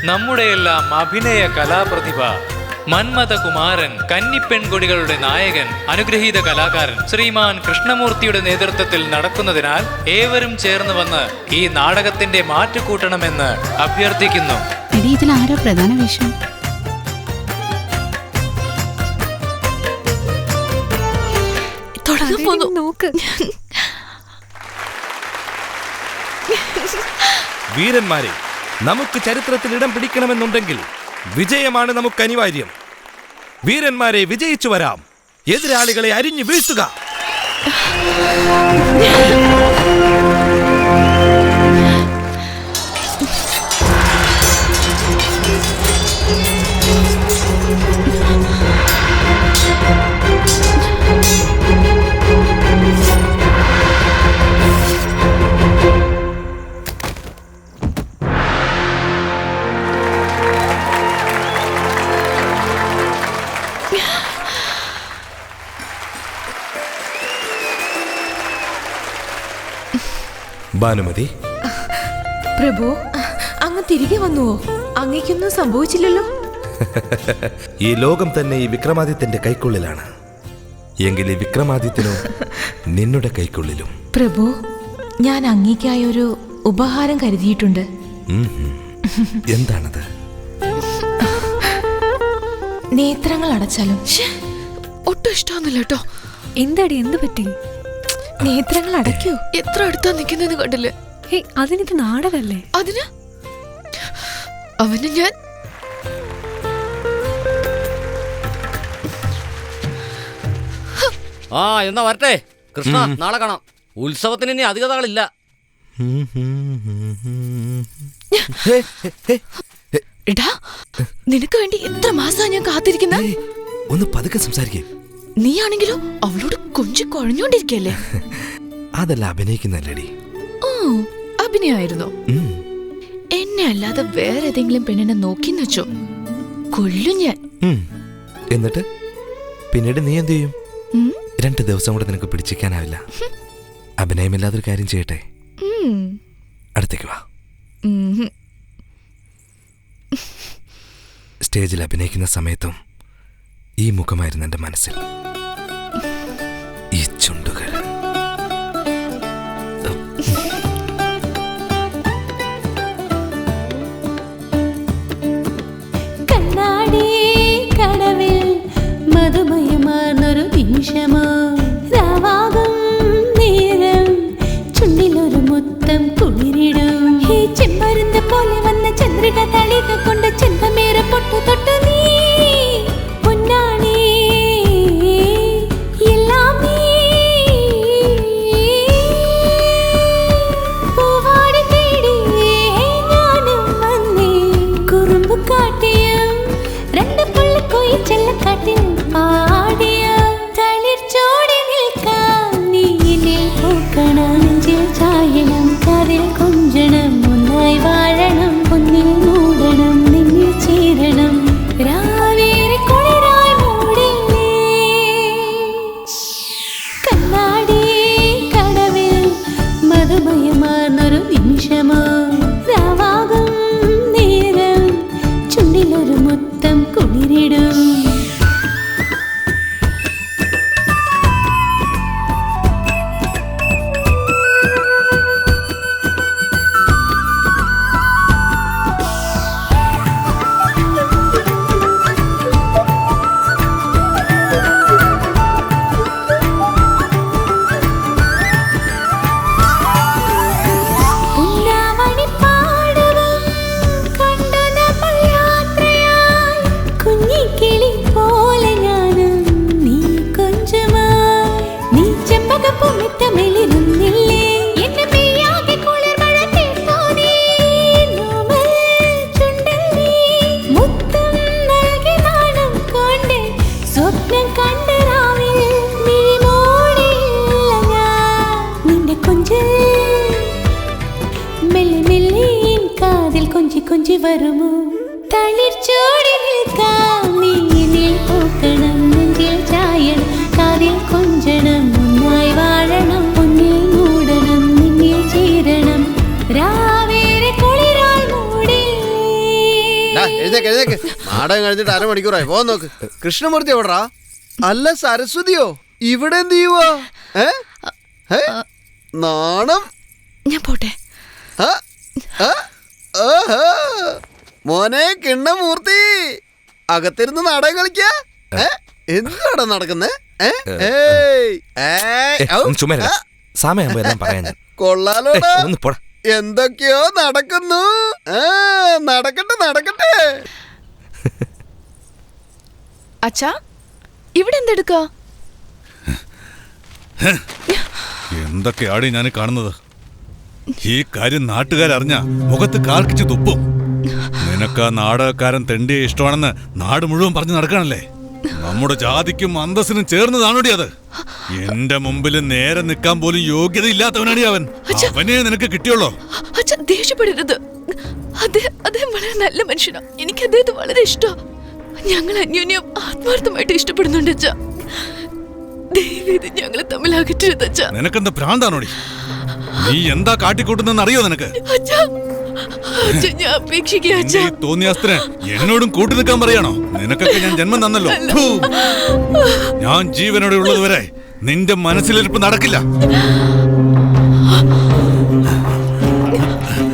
നമ്മുടെയെല്ലാം അഭിനയ കലാപ്രതിഭ, മന്മഥകുമാരൻ, കന്നിപ്പെൺകൊടികളുടെ നായകൻ, അനുഗ്രഹീത കലാകാരൻ ശ്രീമാൻ കൃഷ്ണമൂർത്തിയുടെ നേതൃത്വത്തിൽ നടക്കുന്നതിനാൽ ഏവരും ചേർന്ന് വന്ന് ഈ നാടകത്തിന്റെ മാറ്റുകൂട്ടണമെന്ന് അഭ്യർത്ഥിക്കുന്നു. ഇതിൽ ആരോ പ്രധാന വിഷയം? നോക്ക്. വീരന്മാരെ, നമുക്ക് ചരിത്രത്തിൽ ഇടം പിടിക്കണമെന്നുണ്ടെങ്കിൽ വിജയമാണ് നമുക്ക് അനിവാര്യം. വീരന്മാരെ, വിജയിച്ചു വരാം. എതിരാളികളെ അരിഞ്ഞു വീഴ്ത്തുക. ഭാനുമതി, പ്രഭു, അങ്ങ് തിരികെ വന്നുവോ? അങ്ങേക്കൊന്നും സംഭവിച്ചില്ലല്ലോ. ഈ ലോകം തന്നെ ഈ വിക്രമാദിത്യന്റെ കൈക്കുള്ളിലാണ്. എങ്കിൽ ഈ വിക്രമാദിത്യനോ നിന്നുടെ കൈക്കുള്ളിലും. പ്രഭു, ഞാൻ അങ്ങേക്കായൊരു ഉപഹാരം കരുതിയിട്ടുണ്ട്. എന്താണത്? നേത്രങ്ങൾ അടച്ചാലും. ഒട്ടും ഇഷ്ടമൊന്നുമില്ല കേട്ടോ. എന്താടി, എന്ത് പറ്റി? നേത്രങ്ങൾ അടയ്ക്കൂ. എത്ര അടുത്താ നിൽക്കുന്നത് കണ്ടില്ലേ? അതിനിത് നാടകല്ലേ? അതിന് അവന് ഞാൻ എന്നാ വരട്ടെ കൃഷ്ണ, നാളെ കാണാം. ഉത്സവത്തിന് ഇനി അധിക നാളില്ല. എടാ, നിനക്ക് വേണ്ടി എത്ര മാസാ ഞാൻ കാത്തിരിക്കുന്ന. ഒന്ന് പതുക്കെ സംസാരിക്കേ. നീയാണെങ്കിലോ അവളോട് കൊഞ്ചി കുഴഞ്ഞോണ്ടിരിക്കല്ലേ. അതല്ല അഭിനയിക്കുന്നല്ലേടി. ഓ, അഭിനയായിരുന്നോ? എന്നെ അല്ലാതെ വേറെ ഏതെങ്കിലും പെണ്ണിനെ നോക്കിന്ന് വെച്ചോ, കൊല്ലും ഞാൻ. എന്നിട്ട് പിന്നീട് നീ എന്ത് ചെയ്യും? 2 ദിവസം കൂടെ നിനക്ക് പിടിച്ചിരിക്കാനാവില്ല. അഭിനയമില്ലാതൊരു കാര്യം ചെയ്യട്ടെ. അടുത്തേക്ക് വാ. സ്റ്റേജിൽ അഭിനയിക്കുന്ന സമയത്തും ഈ മുഖമായിരുന്നു എൻ്റെ മനസ്സിൽ. ഈ ചുണ്ടുകൾ. കണ്ണാടി കടവിൽ മധുമയമാർന്നൊരു നിമിഷമോ, രാവാകും നേരം ചുണ്ടിലൊരു മുത്തം കുളിരിടും. ഈ ചെമ്മരുന്ന് പോലെ വന്ന ചന്ദ്രിക തളിക കൊണ്ട് ചെന്തമേറെ പൊട്ടു തൊട്ടു നീ പൊന്നാണി, എല്ലാം നീ. പൂവാടി തേടി ഞാനും വന്നേ, കുറുമ്പ് കാട്ടിയും 2 പുള്ളിക്കോയി ചെല്ലക്കാട്ടിൽ പാടിയ തളിർ ചോടി നിൽക്കാം. നീ എന്നിൽ പൂക്കണം, നെഞ്ചിൽ ചായണം, കരൽ കൊഞ്ചണം, ഒന്നായി വാഴണം, പൊന്നിൽ മൂടണം, നിന്നിൽ ചേരണം, രാവേറെ കുളിരായി മൂടില്ലേ. കണ്ണാടി കടവിൽ മധുമയമാർന്നൊരു നിമിഷമോ, രാവാകും നേരം ചുണ്ടിലൊരു മുത്തം കുളിരിടും. കൊഞ്ചി വരുമോ, തളിർ ചോടി നിൽക്കാം. നീ എന്നിൽ പൂക്കണം, നെഞ്ചിൽ ചായണം, കാതിൽ കൊഞ്ചണം, ഒന്നായി വാഴണം, പൊന്നിൽ മൂടണം, നിന്നിൽ ചേരണം, രാവേറെ കുളിരാൽ മൂടി. നാടകം കഴിഞ്ഞിട്ട് 1/2 മണിക്കൂറായി. പോ നോക്ക്. കൃഷ്ണമൂർത്തി എവിടാ? അല്ല, സരസ്വതിയോ? ഇവിടെ എന്ത് ചെയ്യുവാ? നാണം. ഞാൻ പോട്ടെ. മോനെ കിണ്ണമൂർത്തി, അകത്തിരുന്ന് നാടകം കളിക്ക. എന്താണ് നടക്കുന്നേ? കൊള്ളാലോടാ. എന്തൊക്കെയോ നടക്കുന്നു. നടക്കട്ടെ നടക്കട്ടെ. അച്ഛാ, ഇവിടെ എന്തെടുക്ക? എന്തൊക്കെയാണ് ഞാൻ കാണുന്നത്? ഈ കാര്യം നാട്ടുകാരറിഞ്ഞ മുഖത്ത് കാർക്കിച്ച് തുപ്പും. നിനക്ക് ആ നാടകക്കാരൻ തെണ്ടിയെ ഇഷ്ടമാണെന്ന് നാട് മുഴുവൻ പറഞ്ഞു നടക്കണല്ലേ? നമ്മുടെ ജാതിക്കും അന്തസ്സിനും ചേർന്നതാണോടി അത്? എന്റെ മുമ്പിൽ നേരെ നിൽക്കാൻ പോലും യോഗ്യതയില്ലാത്തവനാടി അവൻ. അവനെ നിനക്ക് കിട്ടിയുള്ളോ? അച്ഛൻ ദേഷ്യപ്പെടരുത്. അദ്ദേഹം വളരെ നല്ല മനുഷ്യനാ. എനിക്ക് അദ്ദേഹത്തെ വളരെ ഇഷ്ടമാണ്. ഞങ്ങൾ അന്യോന്യം ആത്മാർത്ഥമായിട്ട് ഇഷ്ടപ്പെടുന്നുണ്ട് അച്ഛാ. ദയവേത് ഞങ്ങളെ തമ്മിൽ അകറ്റരുത് അച്ഛാ. നിനക്കെന്താ ഭ്രാന്താണോടി? നീ എന്താ കാട്ടിക്കൂട്ടുന്നെന്ന് അറിയോ നിനക്ക്? ഞാൻ തോന്നിയാസ്ത്രെ എന്നോടും കൂട്ടു നിൽക്കാൻ പറയാണോ? നിനക്കൊക്കെ ഞാൻ ജന്മം തന്നല്ലോ. ഞാൻ ജീവനോടെ ഉള്ളതുവരെ നിന്റെ മനസ്സിലിരിപ്പ് നടക്കില്ല.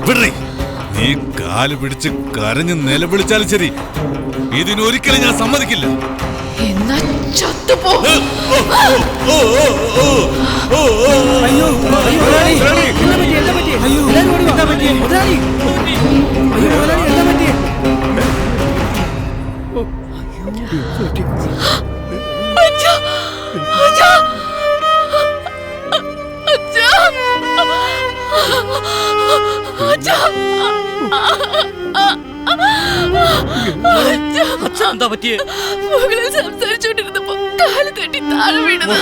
വിടറി, നീ കാല് പിടിച്ച് കരഞ്ഞ് നിലവിളിച്ചാലും ശരി, ഇതിനൊരിക്കലും ഞാൻ സമ്മതിക്കില്ല. എന്നാ ചത്തുപോ. എന്താ പറ്റിയേ? മുകളിൽ സംസാരിച്ചോണ്ടിരുന്നപ്പോ കാല് തട്ടി താഴെ വീണത്.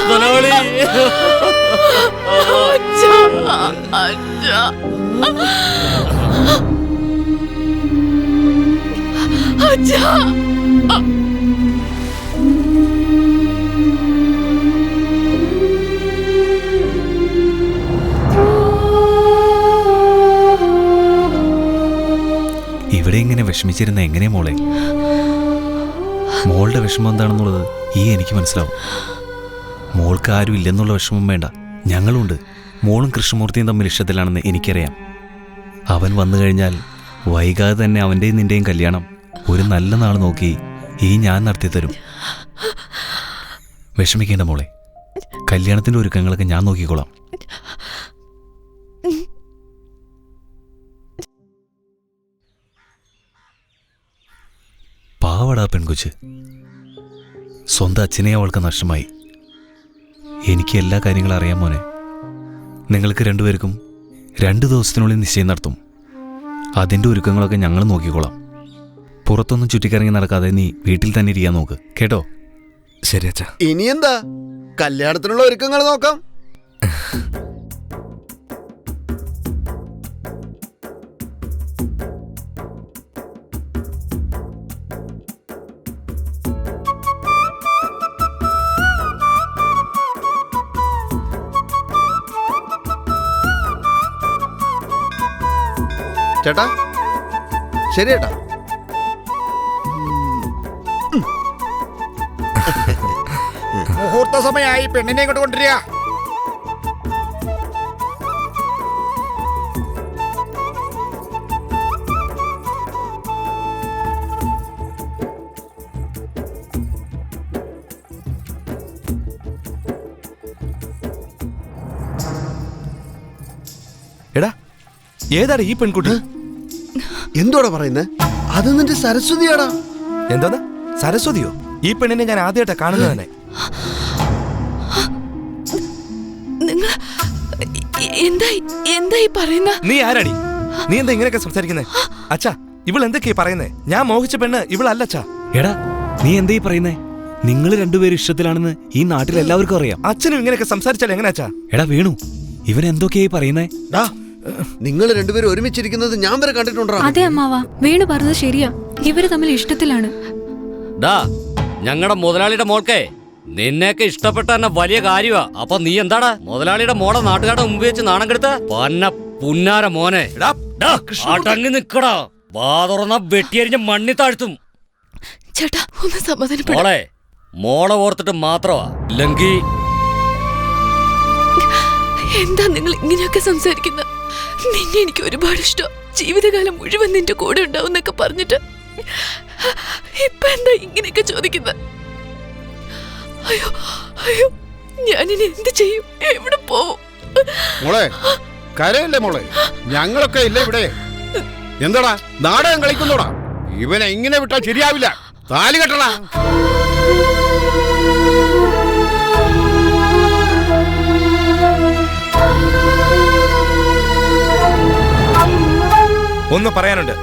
ഇവിടെ ഇങ്ങനെ വിഷമിച്ചിരുന്ന എങ്ങനെയാ മോളെ? മോളുടെ വിഷമം എന്താണെന്നുള്ളത് എനിക്ക് മനസ്സിലാവും. മോൾക്ക് ആരും ഇല്ലെന്നുള്ള വിഷമം വേണ്ട, ഞങ്ങളുണ്ട്. മോളും കൃഷ്ണമൂർത്തിയും തമ്മിൽ ഇഷ്ടത്തിലാണെന്ന് എനിക്കറിയാം. അവൻ വന്നു കഴിഞ്ഞാൽ വൈകാതെ തന്നെ അവൻ്റെയും നിൻ്റെയും കല്യാണം ഒരു നല്ല നാൾ നോക്കി ഞാൻ നടത്തിത്തരും. വിഷമിക്കേണ്ട മോളെ, കല്യാണത്തിൻ്റെ ഒരുക്കങ്ങളൊക്കെ ഞാൻ നോക്കിക്കോളാം. പാവടാ പെൺകൊച്ച്, സ്വന്തം അച്ഛനെ അവൾക്ക് നഷ്ടമായി. എനിക്ക് എല്ലാ കാര്യങ്ങളും അറിയാം മോനെ. നിങ്ങൾക്ക് രണ്ടുപേർക്കും 2 ദിവസത്തിനുള്ളിൽ നിശ്ചയം നടത്തും. അതിൻ്റെ ഒരുക്കങ്ങളൊക്കെ ഞങ്ങൾ നോക്കിക്കോളാം. പുറത്തൊന്നും ചുറ്റിക്കറങ്ങി നടക്കാതെ നീ വീട്ടിൽ തന്നെ ഇരിക്കാൻ നോക്ക്, കേട്ടോ? ശരി അച്ഛാ. ഇനി എന്താ, കല്യാണത്തിനുള്ള ഒരുക്കങ്ങൾ നോക്കാം. ചേട്ടാ, ശരി ചേട്ടാ. മുഹൂർത്ത സമയമായി, പെണ്ണിനെ ഇങ്ങോട്ട് കൊണ്ടുവരിക. എടാ, ഏതാടാ ഈ പെൺകുട്ടി? എന്തോടാ പറയുന്നേ? അത് നിന്റെ സരസ്വതിയാടാ. എന്താ സരസ്വതിയോ? ഈ പെണ്ണിനെ ഞാൻ ആദ്യമായിട്ടാ കാണുന്നത് തന്നെ. എന്തായി പറയുന്ന? നീ ആരാടി? നീ എന്താ ഇങ്ങനെയൊക്കെ സംസാരിക്കുന്നേ? അച്ഛാ, ഇവൾ എന്തൊക്കെയാ പറയുന്നേ? ഞാൻ മോഹിച്ച പെണ്ണ് ഇവളല്ലച്ചാ. എടാ, നീ എന്താ പറയുന്നേ? നിങ്ങൾ രണ്ടുപേരും ഇഷ്ടത്തിലാണെന്ന് ഈ നാട്ടിൽ എല്ലാവർക്കും അറിയാം. അച്ഛനും ഇങ്ങനെയൊക്കെ സംസാരിച്ചാൽ എങ്ങനെയാച്ചാ? എടാ വേണു, ഇവൻ എന്തൊക്കെയായി പറയുന്നേ? നിങ്ങൾ രണ്ടുപേരും ഒരുമിച്ചിരിക്കുന്നത് ഞാൻ വരെ കണ്ടിട്ടുണ്ടോ? അതെ അമ്മാവാ, വേണു പറഞ്ഞത് ശരിയാ. ഇവര് തമ്മിൽ ഇഷ്ടത്തിലാണ്. ഞങ്ങളുടെ മുതലാളിയുടെ മോൾക്കേ നിന്നെയൊക്കെ ഇഷ്ടപ്പെട്ട തന്നെ വലിയ കാര്യമാ. അപ്പൊ നീ എന്താടാ മുതലാളിയുടെ മോളെ നാട്ടുകാരുടെ മുമ്പ് വെച്ച് നാണം കെടുത്ത പന്ന പുന്നാര മോനെ? അടങ്ങി നിക്കടാ, വാ തുറന്ന വെട്ടിയരിഞ്ഞ മണ്ണി താഴ്ത്തും. ചേട്ടാ, ഒന്ന് സമാധാനപ്പെടാ. മോളെ, മോളെ ഓർത്തിട്ട് മാത്രമാ, ഇല്ലെങ്കിൽ എന്താ നിങ്ങൾ ഇങ്ങനെയൊക്കെ സംസാരിക്കുന്നത്? നിന്നെ എനിക്ക് ഒരുപാട് ഇഷ്ടം. ജീവിതകാലം മുഴുവൻ നിന്റെ കൂടെ ഉണ്ടാവും എന്നൊക്കെ പറഞ്ഞിട്ട് ഇപ്പൊ എന്താ ഇങ്ങനെയൊക്കെ ചോദിക്കുന്നത്? അയ്യോ അയ്യോ, ഞാനിനി എന്ത് ചെയ്യും? എവിടെ പോവും? മോളെ, കരയല്ലേ മോളെ? ഞങ്ങളൊക്കെ ഇല്ല ഇവിടെ. എന്താടാ നാടകം കളിക്കുന്നോടാ? ഇവനെ ഇങ്ങനെ വിട്ടാൽ ശരിയാവില്ല. താലി കെട്ടടാ. ഒന്ന് പറയാനുണ്ട്.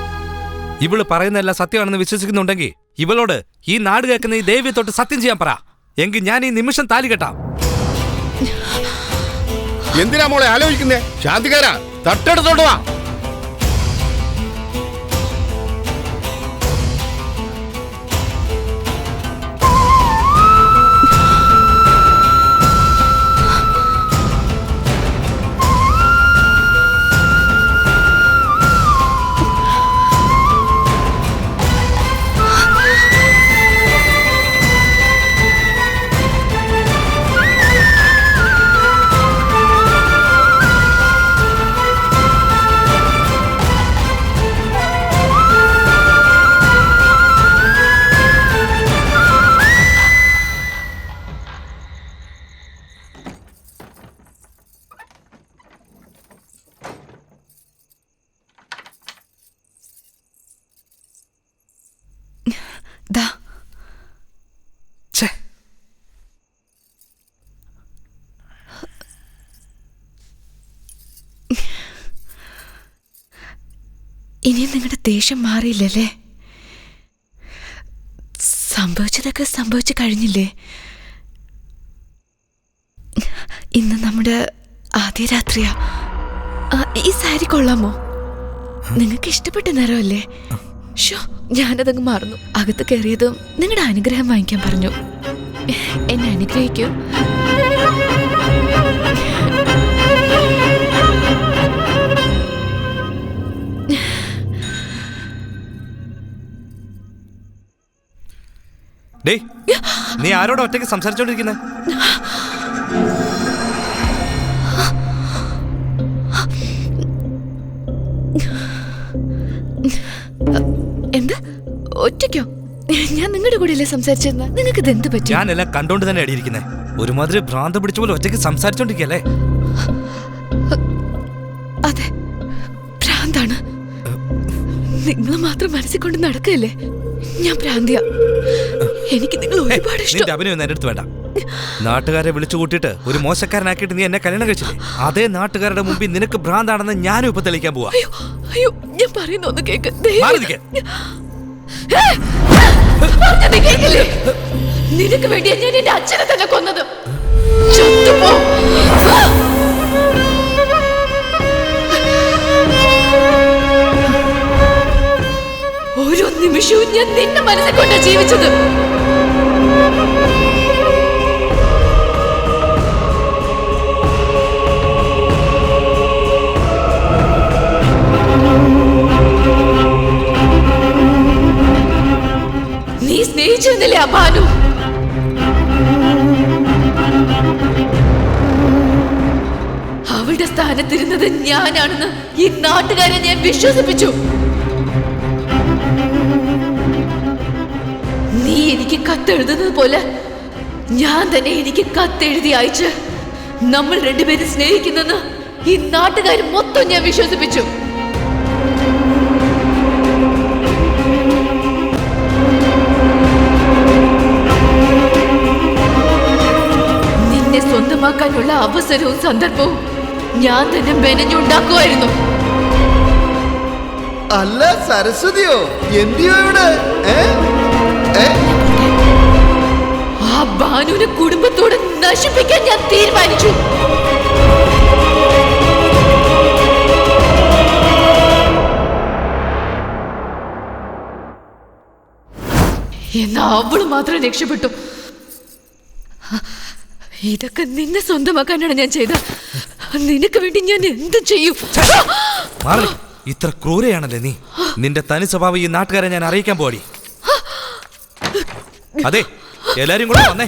ഇവള് പറയുന്നതെല്ലാം സത്യമാണെന്ന് വിശ്വസിക്കുന്നുണ്ടെങ്കിൽ ഇവളോട് ഈ നാട് കേൾക്കുന്ന ഈ ദേവിയെ തൊട്ട് സത്യം ചെയ്യാൻ പറ. എങ്കിൽ ഞാൻ ഈ നിമിഷം താലി കെട്ടാം. എന്തിനാ മോളെ ആലോചിക്കുന്നേ? ശാന്തികാരാ, തട്ടെടുത്തോണ്ട് വാ. ഇനിയും നിങ്ങളുടെ ദേഷ്യം മാറിയില്ലല്ലേ? സംഭവിച്ചതൊക്കെ സംഭവിച്ചു കഴിഞ്ഞില്ലേ? ഇന്ന് നമ്മുടെ ആദ്യ രാത്രിയാ. ഈ സാരി കൊള്ളാമോ? നിങ്ങൾക്ക് ഇഷ്ടപ്പെട്ട നിറമല്ലേ? ഷോ, ഞാനതങ്ങ് മറന്നു. അകത്ത് കയറിയതും നിങ്ങളുടെ അനുഗ്രഹം വാങ്ങിക്കാൻ പറഞ്ഞു. എന്നെ അനുഗ്രഹിക്കൂ. ഡേയ്, നീ ആരോട് ഒറ്റയ്ക്ക് സംസാരിച്ചോണ്ടിരിക്കുന്നത്? എന്താ ഒറ്റയ്ക്കോ? ഞാൻ നിങ്ങളുടെ കൂടെയല്ലേ സംസാരിച്ചിരുന്ന? നിങ്ങൾക്ക് ഇത് എന്ത് പറ്റി? ഞാനെല്ലാം കണ്ടോണ്ട് തന്നെ അടിയിരിക്കുന്നേ. ഒരുമാതിരി ഭ്രാന്ത് പിടിച്ച പോലെ ഒറ്റയ്ക്ക് സംസാരിച്ചോണ്ടിരിക്കല്ലേ? അതെ, ഭ്രാന്താണ്. നിങ്ങൾ മാത്രം മനസ്സിൽ കൊണ്ട് നടക്കല്ലേ? ഞാൻ ഭ്രാന്തിയാ. എനിക്ക് നിങ്ങൾ ഒരുപാട് ഇഷ്ടം. അഭിനയം എന്റെ അടുത്ത് വേണ്ട. നാട്ടുകാരെ വിളിച്ചു കൂട്ടിയിട്ട് ഒരു മോശക്കാരനാക്കിയിട്ട് നീ എന്നെ കല്യാണം കഴിച്ചില്ലേ? അതേ നാട്ടുകാരുടെ മുമ്പിൽ നിനക്ക് ഭ്രാന്താണെന്ന് ഞാനും ഇപ്പൊ തെളിയിക്കാൻ പോവാ. അയ്യോ, ഞാൻ പറയുന്ന ഒന്ന് കേക്ക്. നിനക്ക് വേണ്ടിയാ ഞാൻ എന്റെ അച്ഛനെ തന്നെ കൊന്നത്. ഓരോ നിമിഷവും ഞാൻ നിന്നെ മനസ്സിൽ കൊണ്ടാ ജീവിച്ചത്. നീ സ്നേഹിച്ചെന്നല്ലേ ആ ഭാനു? അവളുടെ സ്ഥാനത്തിരുന്നത് ഞാനാണെന്ന് ഈ നാട്ടുകാരെ ഞാൻ വിശ്വസിപ്പിച്ചു. നീ എനിക്ക് കത്തെഴുതുന്നത് പോലെ ഞാൻ തന്നെ എനിക്ക് കത്തെഴുതി അയച്ച് നമ്മൾ രണ്ടുപേരും സ്നേഹിക്കുന്നെന്ന് ഈ നാട്ടുകാർ മൊത്തം ഞാൻ വിശ്വസിപ്പിച്ചു. നിന്നെ സ്വന്തമാക്കാനുള്ള അവസരവും സന്ദർഭവും ഞാൻ തന്നെ മെനഞ്ഞുണ്ടാക്കുമായിരുന്നു. അല്ല സരസ്വതിയോ, എന്തിയോ ഇവിടെ? ആ ഭാനുവിനെ കുടുംബത്തോടെ നശിപ്പിക്കാൻ ഞാൻ തീരുമാനിച്ചു. എന്നാ അവള് മാത്രം രക്ഷപ്പെട്ടു. ഇതൊക്കെ നിന്നെ സ്വന്തമാക്കാനാണ് ഞാൻ ചെയ്തത്. നിനക്ക് വേണ്ടി ഞാൻ എന്ത് ചെയ്യും? ഇത്ര ക്രൂരയാണല്ലേ നീ? നിന്റെ തനി സ്വഭാവം ഈ നാട്ടുകാരെ ഞാൻ അറിയിക്കാൻ പോടി. അതെ, എല്ലാരും കൂടെ വന്നേ.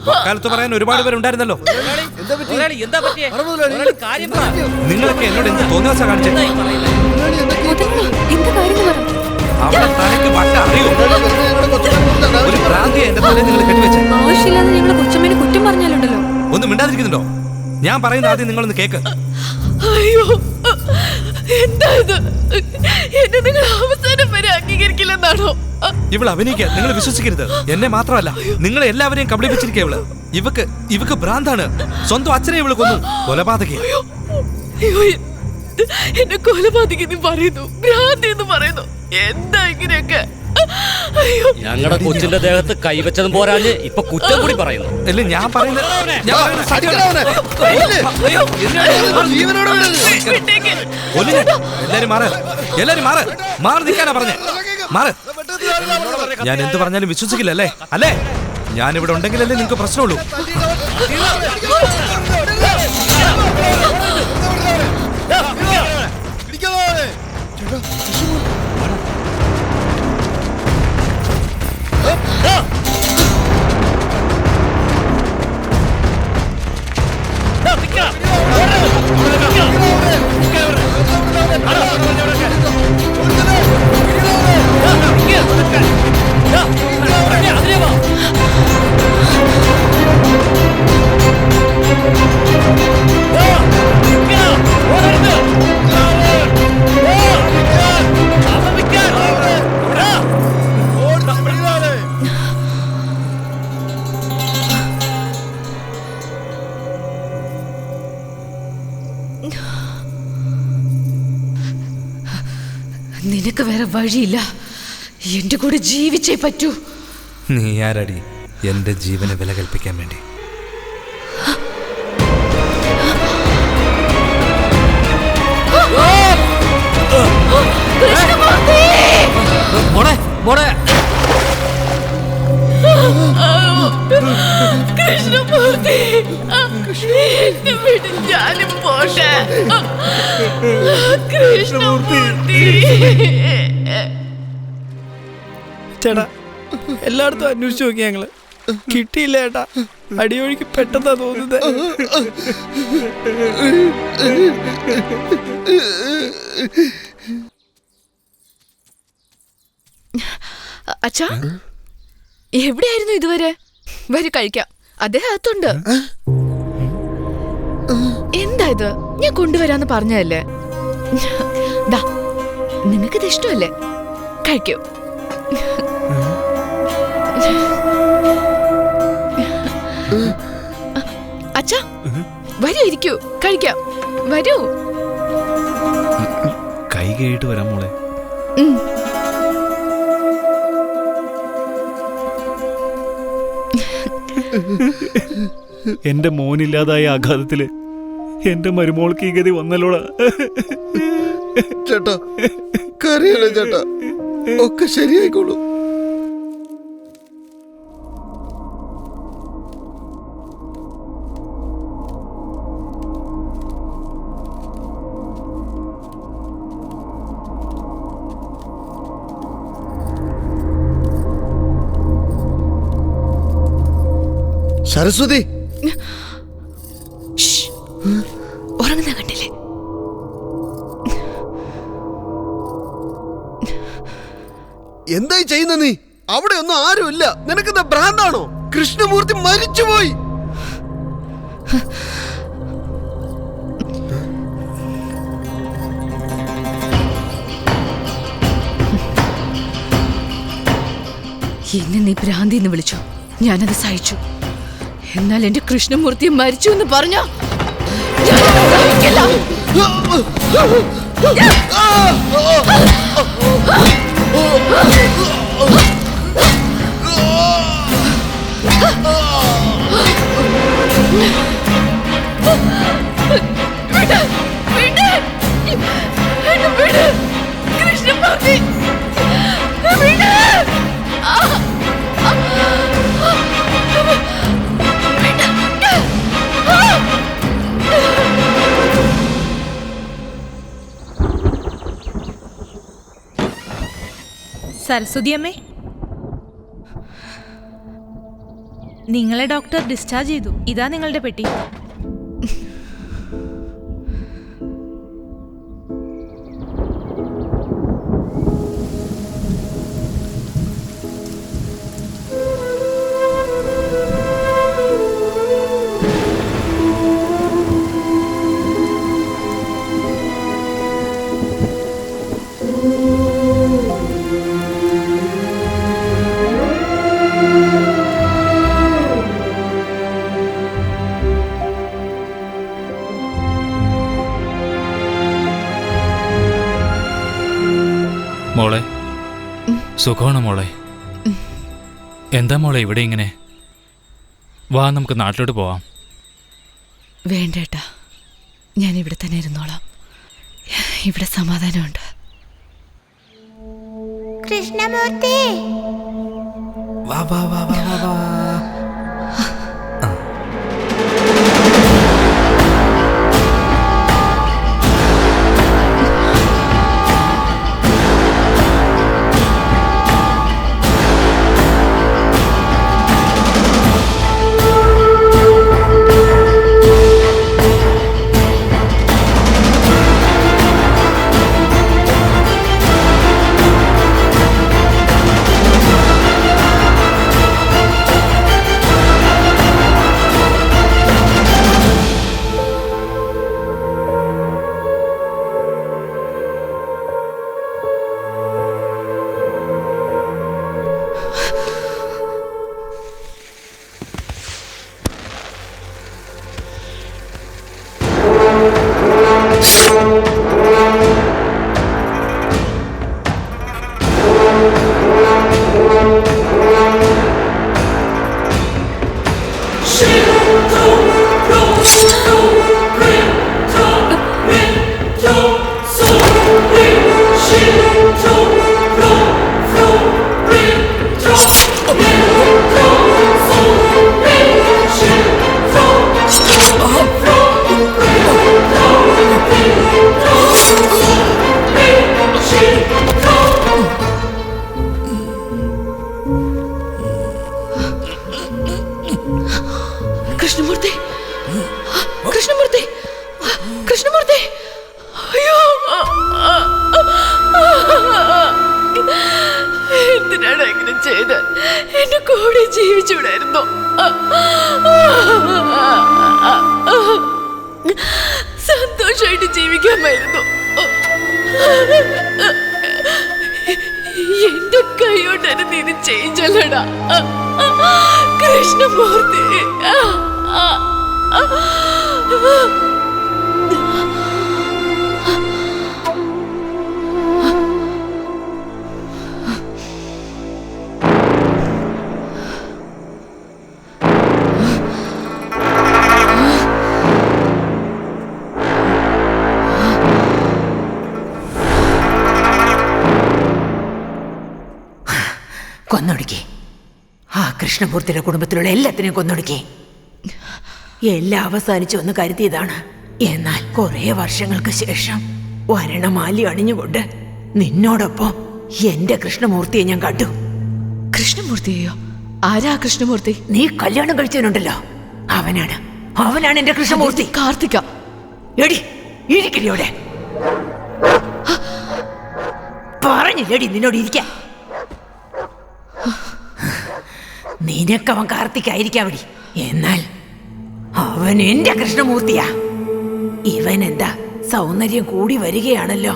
വക്കാലത്ത് പറയാൻ ഒരുപാട് പേരുണ്ടായിരുന്നല്ലോ. നിങ്ങളൊക്കെ എന്നോട് എന്ത് തോന്നിയാ കാണിച്ചേ? അവിടെ തലയ്ക്ക് വട്ട അറിയോ? ഒരു ഭ്രാന്തിയെ എന്റെ തലയിൽ നിങ്ങൾ കെട്ടിവെച്ചേ. ആവശ്യമില്ലാതെ നിങ്ങൾ കൊച്ചമ്മേനെ കുറ്റം പറഞ്ഞാലുണ്ടല്ലോ. ഒന്നും മിണ്ടാതിരിക്കുന്നുണ്ടോ? ഞാൻ പറയുന്ന ആദ്യം നിങ്ങളൊന്ന് കേക്ക്. അയ്യോ, എന്താ ഇത്? എന്നെ നിങ്ങൾ അവസാനം വരെ അംഗീകരിക്കില്ലെന്നാണോ? ഇവള് അഭിനയിക്കാൻ നിങ്ങൾ വിശ്വസിക്കരുത്. എന്നെ മാത്രമല്ല, നിങ്ങളെ എല്ലാവരെയും കബളിപ്പിച്ചിരിക്കുക ഇവള്. ഇവക്ക് ഭ്രാന്താണ്. സ്വന്തം അച്ഛനെ ഇവള് കൊന്നു. കൊലപാതകി. എന്നെ കൊലപാതകി പറയുന്നു, ഭ്രാന്തി എന്ന് പറയുന്നു. എന്താ ഇങ്ങനെയൊക്കെ? ഞങ്ങളുടെ കൊച്ചിന്റെ ദേഹത്ത് കൈവച്ചതും പോരാഞ്ഞ് ഇപ്പൊ കുറ്റം കൂടി പറയുന്നു. അല്ല, ഞാൻ പറയുന്നത് എല്ലാരും മാറ്, എല്ലാരും മാറ്, മാറി നിൽക്കാനാ പറഞ്ഞേ. മാറ്. ഞാൻ എന്ത് പറഞ്ഞാലും വിശ്വസിക്കില്ല അല്ലേ? അല്ലേ? ഞാനിവിടെ ഉണ്ടെങ്കിലല്ലേ നിങ്ങൾക്ക് പ്രശ്നമുള്ളൂ. നിനക്ക് വേറെ വഴിയില്ല. എന്റെ കൂടെ ജീവിച്ചേ പറ്റൂ. നീ ആരടി എന്റെ ജീവനെ വില കൽപ്പിക്കാൻ വേണ്ടി? കൃഷ്ണമൂർത്തി, എന്നെ വിട്, ഞാനും പോട്ടെ. കൃഷ്ണമൂർത്തി. ചേട്ടാ, എല്ലായിടത്തും അന്വേഷിച്ചു നോക്കി ഞങ്ങള്, കിട്ടിയില്ല ചേട്ടാ. അടിയൊഴുക്ക് പെട്ടെന്നാ തോന്നുന്നത്. അച്ഛാ, എവിടെയായിരുന്നു ഇതുവരെ? വരൂ കഴിക്കാം. അദ്ദേഹം അകത്തുണ്ട്. എന്താ ഇത്? ഞാൻ കൊണ്ടുവരാന്ന് പറഞ്ഞതല്ലേ. നിങ്ങൾക്കിത് ഇഷ്ടമല്ലേ? കഴിക്കൂ. അച്ഛാ, വരൂ, ഇരിക്കൂ, കഴിക്കാം. വരൂ. കൈ കേട്ട് വരാം മോളെ. എന്റെ മോനില്ലാതായ ആഘാതത്തില് എന്റെ മരുമോൾക്ക് ഈ ഗതി വന്നല്ലോടാ. ചേട്ടാ, കരയല്ലേ ചേട്ടാ, ഒക്കെ ശരിയായിക്കോളൂ. സരസ്വതി, ഉറങ്ങുന്ന കണ്ടില്ലേ? എന്തായി ചെയ്യുന്ന നീ? അവിടെ ഒന്നും ആരുമില്ല. നിനക്കെന്താ ഭ്രാന്താണോ? കൃഷ്ണമൂർത്തി മരിച്ചുപോയി. എന്നെ നീ ഭ്രാന്തി എന്ന് വിളിച്ചു, ഞാനത് സഹിച്ചു. എന്നാൽ എന്റെ കൃഷ്ണമൂർത്തി മരിച്ചു എന്ന് പറഞ്ഞ കൃഷ്ണമൂർത്തി സരസ്വതി അമ്മേ, നിങ്ങളെ ഡോക്ടർ ഡിസ്ചാർജ് ചെയ്തു. ഇതാ നിങ്ങളുടെ പെട്ടി. മോളെ, സുഖമാണോ മോളെ? എന്താ മോളെ ഇവിടെ ഇങ്ങനെ? വാ, നമുക്ക് നാട്ടിലോട്ട് പോവാം. വേണ്ടേട്ടാ, ഞാൻ ഇവിടെ തന്നെ ഇരുന്നോളാം. ഇവിടെ സമാധാനമുണ്ട്. കൃഷ്ണമൂർത്തി, വാ വാ വാ വാ വാ വാ. കൃഷ്ണമൂർത്തി, കൃഷ്ണമൂർത്തി, കൃഷ്ണമൂർത്തി, അയ്യോ, എന്തിനാണ് ഇങ്ങനെ ചെയ്ത്? എന്റെ കൂടെ ജീവിച്ചൂടായിരുന്നു. സന്തോഷമായിട്ട് ജീവിക്കാമായിരുന്നു. എന്റെ കൈയോട്ടാണ് നീ ഇത് ചെയ്യിച്ചല്ലടാ കൃഷ്ണമൂർത്തി. കൊന്നൊടുക്കി. ആ കൃഷ്ണമൂർത്തിയുടെ കുടുംബത്തിലുള്ള എല്ലാത്തിനെയും കൊന്നൊടുക്കി. എല്ലാം അവസാനിച്ചു എന്ന് കരുതിയതാണ്. എന്നാൽ കുറെ വർഷങ്ങൾക്ക് ശേഷം വരണമാലി അണിഞ്ഞുകൊണ്ട് നിന്നോടൊപ്പം എന്റെ കൃഷ്ണമൂർത്തിയെ ഞാൻ കണ്ടു. കൃഷ്ണമൂർത്തിയോ? ആരാ കൃഷ്ണമൂർത്തി? നീ കല്യാണം കഴിച്ചവനുണ്ടല്ലോ, അവനാണ് എന്റെ കൃഷ്ണമൂർത്തി. കാർത്തിക. എടി ഇരിക്കടിയോടെ പറഞ്ഞില്ലടി നിന്നോട് ഇരിക്കാൻ. നിനക്കവൻ കാർത്തികായിരിക്കാവടി, എന്നാൽ അവൻ എന്റെ കൃഷ്ണമൂർത്തിയാ. ഇവൻ എന്താ സൗന്ദര്യം കൂടി വരികയാണല്ലോ.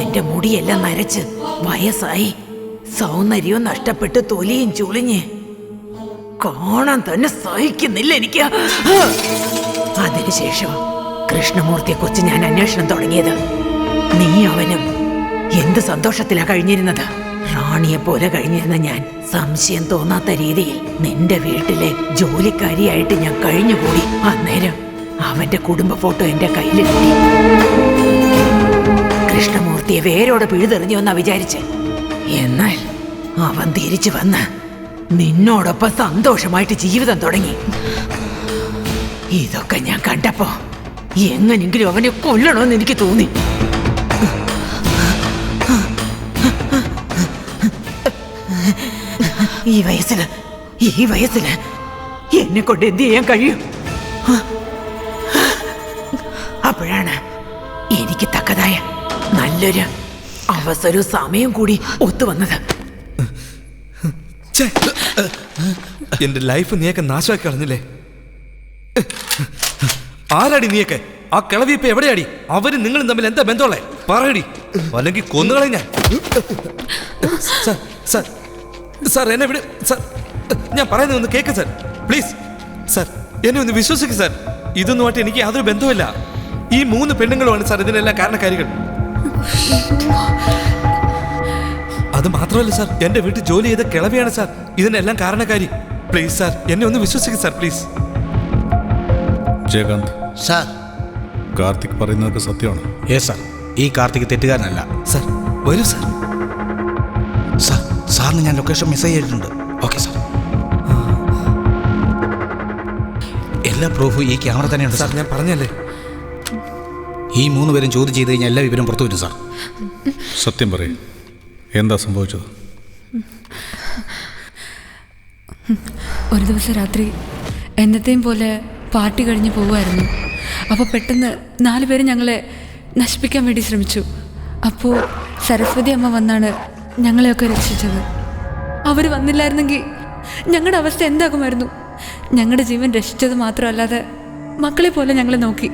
എന്റെ മുടിയെല്ലാം നരച്ച് വയസ്സായി, സൗന്ദര്യവും നഷ്ടപ്പെട്ട് തൊലിയും ചുളിഞ്ഞ് കാണാൻ തന്നെ സഹിക്കുന്നില്ല എനിക്ക്. അതിനുശേഷം കൃഷ്ണമൂർത്തിയെ കുറിച്ച് ഞാൻ അന്വേഷണം തുടങ്ങിയത്. നീ അവനും എന്ത് സന്തോഷത്തിലാ കഴിഞ്ഞിരുന്നത്. റാണിയെ പോലെ കഴിഞ്ഞിരുന്ന ഞാൻ സംശയം തോന്നാത്ത രീതിയിൽ നിന്റെ വീട്ടിലെ ജോലിക്കാരിയായിട്ട് ഞാൻ കഴിഞ്ഞുകൂടി. അന്നേരം അവന്റെ കുടുംബ ഫോട്ടോ എന്റെ കയ്യിൽ കിട്ടി. കൃഷ്ണമൂർത്തിയെ വേരോടെ പിഴുതെറിഞ്ഞു എന്നാ വിചാരിച്ച്. എന്നാൽ അവൻ തിരിച്ചു വന്ന് നിന്നോടൊപ്പം സന്തോഷമായിട്ട് ജീവിതം തുടങ്ങി. ഇതൊക്കെ ഞാൻ കണ്ടപ്പോ എങ്ങനെങ്കിലും അവനെ കൊല്ലണമെന്ന് എനിക്ക് തോന്നി. ഈ വയസ്സില് എന്നെ കൊണ്ട് എന്ത് ചെയ്യാൻ കഴിയും? അപ്പോഴാണ് എനിക്ക് തക്കതായ നല്ലൊരു അവസരവും സമയം കൂടി ഒത്തുവന്നത്. എന്റെ ലൈഫ് നീയൊക്കെ നാശമാക്കി കളഞ്ഞില്ലേ? ആരാടി നീയൊക്കെ? ആ കിളവിയപ്പ എവിടെയാടി? അവര് നിങ്ങളും തമ്മിൽ എന്താ ബന്ധമുള്ളേ? പറയടി, അല്ലെങ്കിൽ കൊന്നുകളെ ഞാൻ. സാർ എന്നെ വിട് സാർ, ഞാൻ പറയുന്നത് ഒന്ന് കേക്ക് സാർ, പ്ലീസ് സാർ, എന്നെ ഒന്ന് വിശ്വസിക്കും സാർ. ഇതൊന്നുമായിട്ട് എനിക്ക് യാതൊരു ബന്ധവുമില്ല. ഈ 3 പെണ്ണുങ്ങളുമാണ് സാർ ഇതിനെല്ലാം കാരണക്കാരികൾ. അത് മാത്രമല്ല സാർ, എന്റെ വീട്ടിൽ ജോലി ചെയ്ത കിളവിയാണ് സാർ ഇതിനെല്ലാം കാരണക്കാരി. പ്ലീസ് സാർ, എന്നെ ഒന്ന് വിശ്വസിക്കും sir, please. Jayakanth sir, Karthik പറയുന്നതൊക്കെ സത്യമാണ്? യെസ് സാർ, ഈ കാർത്തിക് തെറ്റുകാരനല്ല. സാർ വരൂ സാർ. സാറിന് ഞാൻ ലൊക്കേഷൻ മെസ്സേജ് ചെയ്തിട്ടുണ്ട്. Okay sir. എല്ലാ പ്രൂഫും ഈ ക്യാമറ തന്നെയുണ്ട് സാർ. ഞാൻ പറഞ്ഞല്ലേ, ഈ 3 പേരും ചോദ്യം ചെയ്ത് കഴിഞ്ഞാൽ എല്ലാ വിവരം പുറത്തു വരും സാർ. സത്യം പറയും, എന്താ സംഭവിച്ചത്? ഒരു ദിവസം രാത്രി എന്നത്തെയും പോലെ പാർട്ടി കഴിഞ്ഞ് പോവുമായിരുന്നു. അപ്പോൾ പെട്ടെന്ന് 4 പേര് ഞങ്ങളെ നശിപ്പിക്കാൻ വേണ്ടി ശ്രമിച്ചു. അപ്പോൾ സരസ്വതി അമ്മ വന്നാണ് ഞങ്ങളെയൊക്കെ രക്ഷിച്ചത്. അവർ വന്നില്ലായിരുന്നെങ്കിൽ ഞങ്ങളുടെ അവസ്ഥ എന്താകുമായിരുന്നു? ഞങ്ങളുടെ ജീവൻ രക്ഷിച്ചത് മാത്രമല്ലാതെ മക്കളെ പോലെ ഞങ്ങളെ നോക്കി.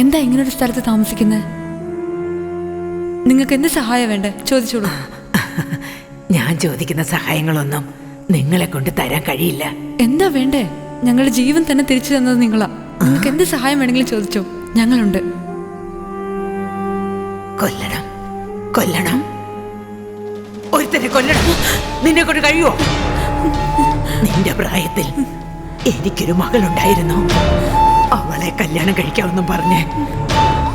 എന്താ ഇങ്ങനൊരു സ്ഥലത്ത് താമസിക്കുന്നത്? നിങ്ങൾക്ക് എന്ത് സഹായം വേണ്ടേ? ചോദിച്ചോളൂ. ഞാൻ ചോദിക്കുന്ന സഹായങ്ങളൊന്നും നിങ്ങളെ കൊണ്ട് തരാൻ കഴിയില്ല. എന്താ വേണ്ടേ? ഞങ്ങളുടെ ജീവൻ തന്നെ തിരിച്ചു തന്നത് നിങ്ങളാ. നിങ്ങൾക്ക് എന്ത് സഹായം വേണമെങ്കിലും ചോദിച്ചോ, ഞങ്ങളുണ്ട്. കൊല്ലണം, ഒരുത്തനെ കൊല്ലണം. നിന്നെ കൊണ്ട് കഴിയുമോ? നിന്റെ പ്രായത്തിൽ എനിക്കൊരു മകളുണ്ടായിരുന്നു. അവളെ കല്യാണം കഴിക്കാമെന്നും പറഞ്ഞ്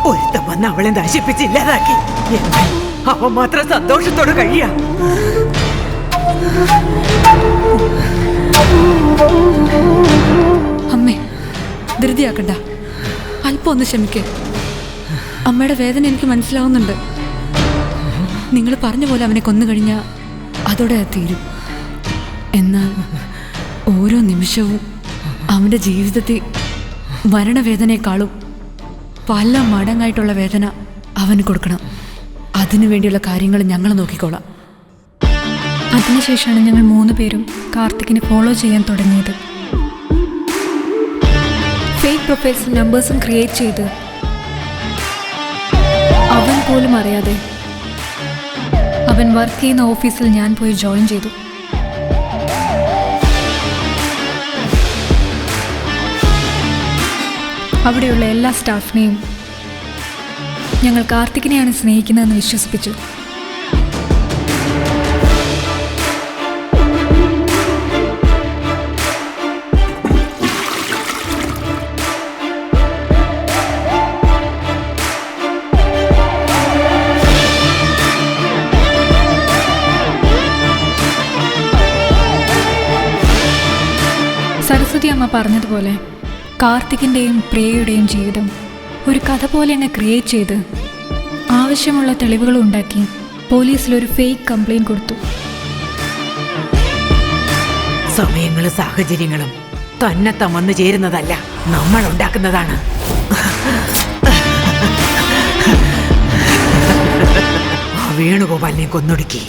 ഒരുത്തൻ വന്ന് അവളെ നശിപ്പിച്ചില്ലാതാക്കി. എന്നാൽ അവൻ മാത്രം സന്തോഷത്തോടെ കഴിയാ. അമ്മേ, ധൃതിയാക്കണ്ട, അല്പം ഒന്ന് ക്ഷമിക്കേ. അമ്മയുടെ വേദന എനിക്ക് മനസ്സിലാവുന്നുണ്ട്. നിങ്ങൾ പറഞ്ഞ പോലെ അവനെ കൊന്നു കഴിഞ്ഞാൽ അതോടെ തീരും. എന്നാൽ ഓരോ നിമിഷവും അവൻ്റെ ജീവിതത്തിൽ മരണവേദനയെക്കാളും പല മടങ്ങായിട്ടുള്ള വേദന അവന് കൊടുക്കണം. അതിനു വേണ്ടിയുള്ള കാര്യങ്ങൾ ഞങ്ങൾ നോക്കിക്കോളാം. അതിനുശേഷമാണ് ഞങ്ങൾ 3 പേരും കാർത്തിക്കിനെ ഫോളോ ചെയ്യാൻ തുടങ്ങിയത്. ഫേക്ക് പ്രൊഫൈൽസും നമ്പേഴ്സും ക്രിയേറ്റ് ചെയ്ത് അവൻ പോലും അറിയാതെ അവൻ വർക്ക് ചെയ്യുന്ന ഓഫീസിൽ ഞാൻ പോയി ജോയിൻ ചെയ്തു. അവിടെയുള്ള എല്ലാ സ്റ്റാഫിനെയും ഞങ്ങൾ കാർത്തികിനെയാണ് സ്നേഹിക്കുന്നതെന്ന് വിശ്വസിപ്പിച്ചു. സരസ്വതി അമ്മ പറഞ്ഞതുപോലെ കാർത്തികിൻ്റെയും പ്രിയയുടെയും ജീവിതം ഒരു കഥ പോലെ അങ്ങ് ക്രിയേറ്റ് ചെയ്ത് ആവശ്യമുള്ള തെളിവുകളും ഉണ്ടാക്കി പോലീസിലൊരു ഫേക്ക് കംപ്ലയിൻറ്റ് കൊടുത്തു. സമയങ്ങളും സാഹചര്യങ്ങളും തന്നെത്താൻ വന്നു ചേരുന്നതല്ല, നമ്മൾ ഉണ്ടാക്കുന്നതാണ്. ആ വേണുഗോപാലിനെ കൊന്നൊടുക്കി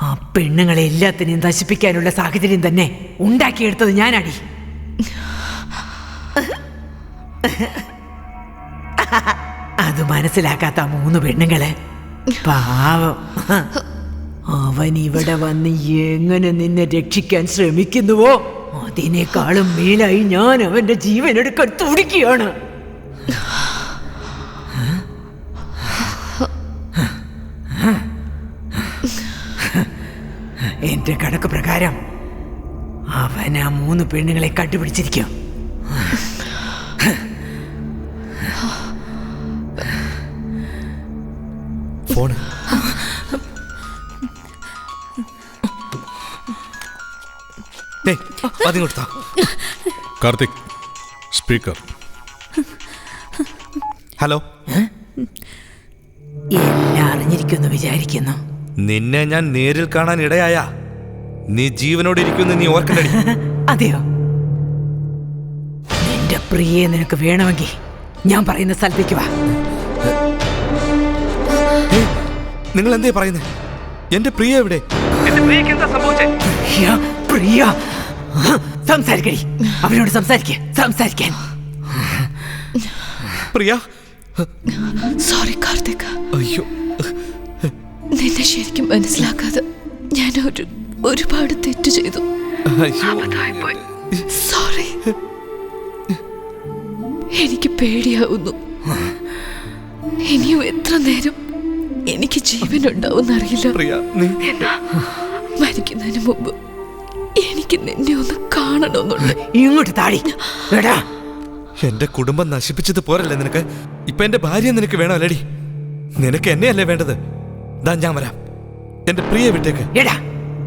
ആ പെണ്ണുങ്ങളെ എല്ലാത്തിനെയും നശിപ്പിക്കാനുള്ള സാഹചര്യം തന്നെ ഉണ്ടാക്കിയെടുത്തത് ഞാനടി. അത് മനസ്സിലാക്കാത്ത 3 പെണ്ണുങ്ങളെ പാവം. അവൻ ഇവിടെ വന്ന് എങ്ങനെ നിന്നെ രക്ഷിക്കാൻ ശ്രമിക്കുന്നുവോ അതിനേക്കാളും മേലായി ഞാൻ അവന്റെ ജീവൻ എടുക്കാൻ തുടിക്കുകയാണ്. എന്റെ കണക്ക് പ്രകാരം അവൻ ആ 3 പെണ്ണുങ്ങളെ കണ്ടുപിടിച്ചിരിക്കും. Phone Karthik speaker. ഹലോ. എല്ലാം അറിഞ്ഞിരിക്കുമെന്ന് വിചാരിക്കുന്നു. നിന്നെ ഞാൻ നേരിൽ കാണാൻ ഇടയായ നീ ജീവനോട് ഇരിക്കുമെന്ന് നീ ഓർക്കണ്ടടി. അതെയോ? നിന്റെ പ്രിയെ നിനക്ക് വേണമെങ്കിൽ ഞാൻ പറയുന്ന സ്ഥലത്തേക്ക് വാ. നിങ്ങൾ എന്തേ പറയുന്നത്? എന്റെ പ്രിയ എവിടെ? പ്രിയ സംസാരിക്കടി, അവനോട് സംസാരിക്കാൻ. പ്രിയ. സോറി കാർത്തിക്. അയ്യോ, നിന്നെ ശരിക്കും മനസ്സിലാക്കാതെ ഞാൻ ഒരുപാട് തെറ്റ് ചെയ്തു. സോറി. എനിക്ക് പേടിയാവുന്നു. ഇനിയും എത്ര നേരം എനിക്ക് ജീവൻ ഉണ്ടാവുന്നറിയില്ല. മരിക്കുന്നതിന് മുമ്പ് എനിക്ക് നിന്നെ ഒന്ന് കാണണമെന്നുണ്ട്. ഇങ്ങോട്ട് താടി. എന്റെ കുടുംബം നശിപ്പിച്ചത് പോരല്ലേ നിനക്ക്? ഇപ്പൊ എന്റെ ഭാര്യ നിനക്ക് വേണോ അല്ലേടി? നിനക്ക് എന്നെയല്ലേ വേണ്ടത്? ഞാൻ വരാം. എന്റെ പ്രിയ വിട്ടേക്ക്. എടാ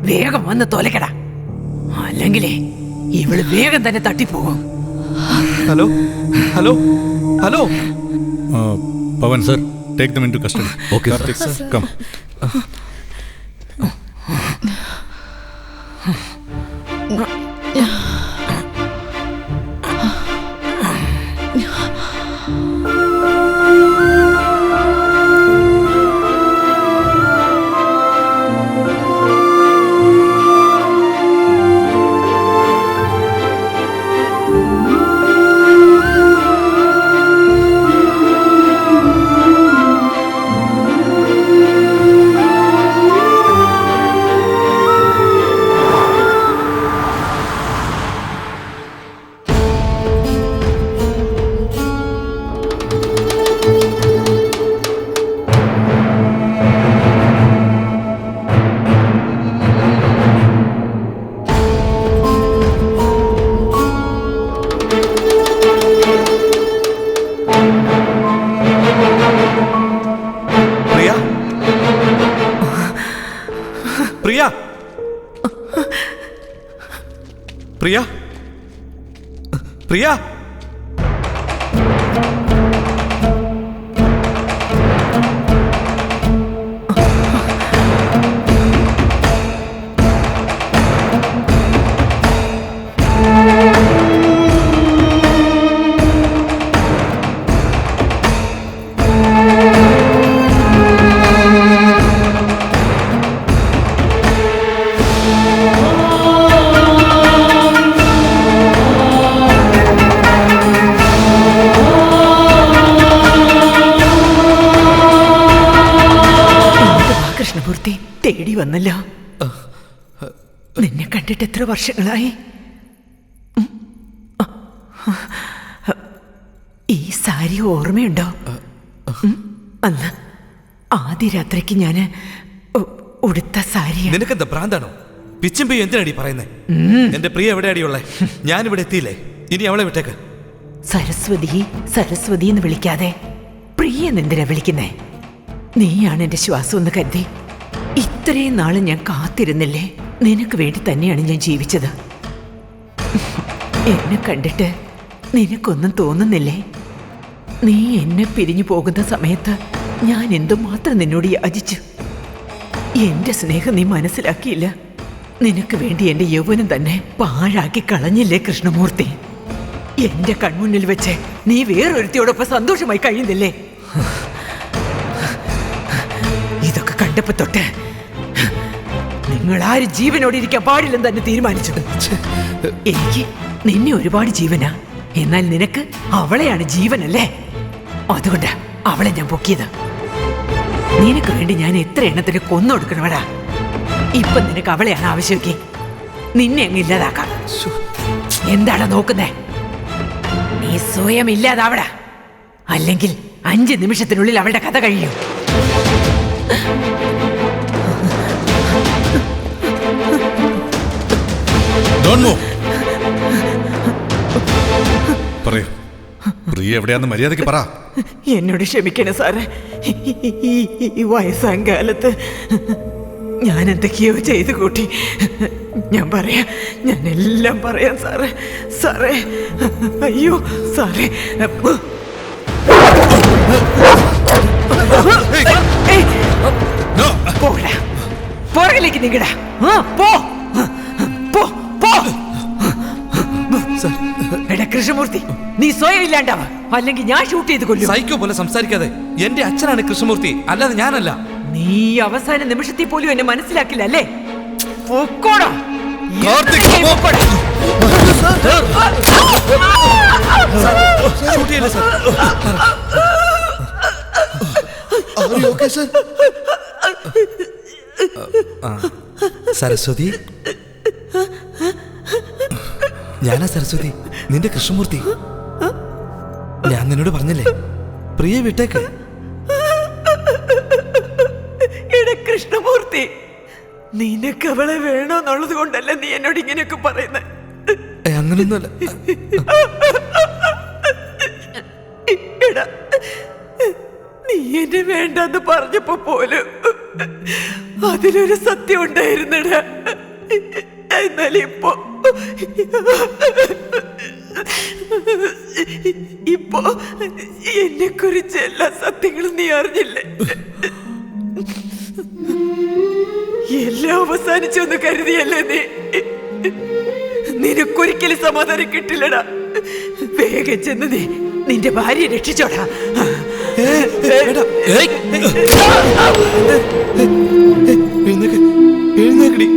വേഗം വന്ന് തോലക്കടാ, അല്ലെങ്കിലേ ഇവള് വേഗം തന്നെ തട്ടിപ്പോകും. Hello hello hello. Pavan sir, take them into custody. Okay Karthik sir, come. Priya. Priya. Priya. വന്നല്ലോ. നിന്നെ കണ്ടിട്ട് എത്ര വർഷങ്ങളായി? ഈ സാരി ഓർമ്മയുണ്ടോ? അന്ന് ആദ്യ രാത്രിക്ക് ഞാൻ ഉടുത്ത സാരി. നിനക്കെന്താ ഭ്രാന്താണോ? പിച്ചും പെയ്യും എന്തിനാടി പറയുന്നേ? എന്റെ പ്രിയ എവിടെയാടിയുള്ളേ? ഞാനിവിടെ എത്തിയില്ലേ? ഇനി അവളെ വിട്ടേക്ക്. സരസ്വതി സരസ്വതി എന്ന് വിളിക്കാതെ പ്രിയ എന്തിനാ വിളിക്കുന്നേ? നീയാണ് എന്റെ ശ്വാസം എന്ന് കരുതി ഇത്രയും നാള് ഞാൻ കാത്തിരുന്നില്ലേ? നിനക്ക് വേണ്ടി തന്നെയാണ് ഞാൻ ജീവിച്ചത്. എന്നെ കണ്ടിട്ട് നിനക്കൊന്നും തോന്നുന്നില്ലേ? നീ എന്നെ പിരിഞ്ഞു പോകുന്ന സമയത്ത് ഞാൻ എന്തുമാത്രം നിന്നോട് യാചിച്ചു. എന്റെ സ്നേഹം നീ മനസ്സിലാക്കിയില്ല. നിനക്ക് വേണ്ടി എന്റെ യൗവനം തന്നെ പാഴാക്കി കളഞ്ഞില്ലേ കൃഷ്ണമൂർത്തി? എന്റെ കൺമുന്നിൽ വെച്ച് നീ വേറൊരുത്തിയോടൊപ്പം സന്തോഷമായി കഴിയുന്നില്ലേ? ഇതൊക്കെ കണ്ടപ്പോ തൊട്ട് നിങ്ങളാരും ജീവനോടെ ഇരിക്കാൻ പാടില്ലെന്ന് തന്നെ തീരുമാനിച്ചു. എനിക്ക് നിന്നെ ഒരുപാട് ജീവനാ, എന്നാൽ നിനക്ക് അവളെയാണ് ജീവനല്ലേ? അതുകൊണ്ട് അവളെ ഞാൻ പൊക്കിയത്. നിനക്ക് വേണ്ടി ഞാൻ എത്ര എണ്ണത്തിന് കൊന്നൊടുക്കണവടാ. ഇപ്പൊ നിനക്ക് അവളെയാണ് ആവശ്യമൊക്കെ. നിന്നെ അങ്ങ് ഇല്ലാതാക്കാം. എന്താണ് നോക്കുന്നേ? നീ സ്വയം ഇല്ലാതാവടാ, അല്ലെങ്കിൽ 5 നിമിഷത്തിനുള്ളിൽ അവളുടെ കഥ കഴിയും. പറയൂ, പ്രിയ എവിടെയാന്ന് മര്യാദയ്ക്ക് പറ. എന്നോട് ക്ഷമിക്കണേ സാറേ. ഈ വയസ്സാം കാലത്ത് ഞാൻ എന്തൊക്കെയോ ചെയ്തു കൂട്ടി. ഞാൻ പറയാം, ഞാനെല്ലാം പറയാം സാറേ. സാറേ, അയ്യോ സാറേ. പോടാ, പുറകിലേക്ക് നീങ്ങടാ. പോ പോ പോ. എടാ കൃഷ്ണമൂർത്തി, നീ സ്വയം ഇല്ലാണ്ടാവ, അല്ലെങ്കിൽ ഞാൻ ഷൂട്ട് ചെയ്ത് കൊല്ലും. സൈക്കോ പോലെ സംസാരിക്കാതെ. എന്റെ അച്ഛനാണ് കൃഷ്ണമൂർത്തി, അല്ലാതെ ഞാനല്ല. നീ അവസാന നിമിഷത്തിൽ പോലും എന്നെ മനസ്സിലാക്കില്ല അല്ലേ? പൊക്കോടാ. സരസ്വതി, ഞാനാ സരസ്വതി, നിന്റെ കൃഷ്ണമൂർത്തി. ഞാൻ നിന്നോട് പറഞ്ഞില്ലേ, പ്രിയ വിട്ടേക്ക്. കൃഷ്ണമൂർത്തി, നിനക്ക് അവളെ വേണോന്നുള്ളത് കൊണ്ടല്ല നീ എന്നോട് ഇങ്ങനെയൊക്കെ പറയുന്നത്. അങ്ങനൊന്നുമല്ല. നീ എന്നെ വേണ്ടെന്ന് പറഞ്ഞപ്പോ പോലും അതിലൊരു സത്യം ഉണ്ടായിരുന്നടാ. എന്നാൽ ഇപ്പോ എന്നെ കുറിച്ച് എല്ലാ സത്യങ്ങളും നീ അറിഞ്ഞില്ലേ? എല്ലാം അവസാനിച്ചൊന്ന് കരുതിയല്ലേ നീ? നിനക്കൊരിക്കലും സമാധാനം കിട്ടില്ലടാ. വേഗം ചെന്ന് നീ നിന്റെ ഭാര്യയെ രക്ഷിച്ചോടാ. എഴുന്നേക്കടി.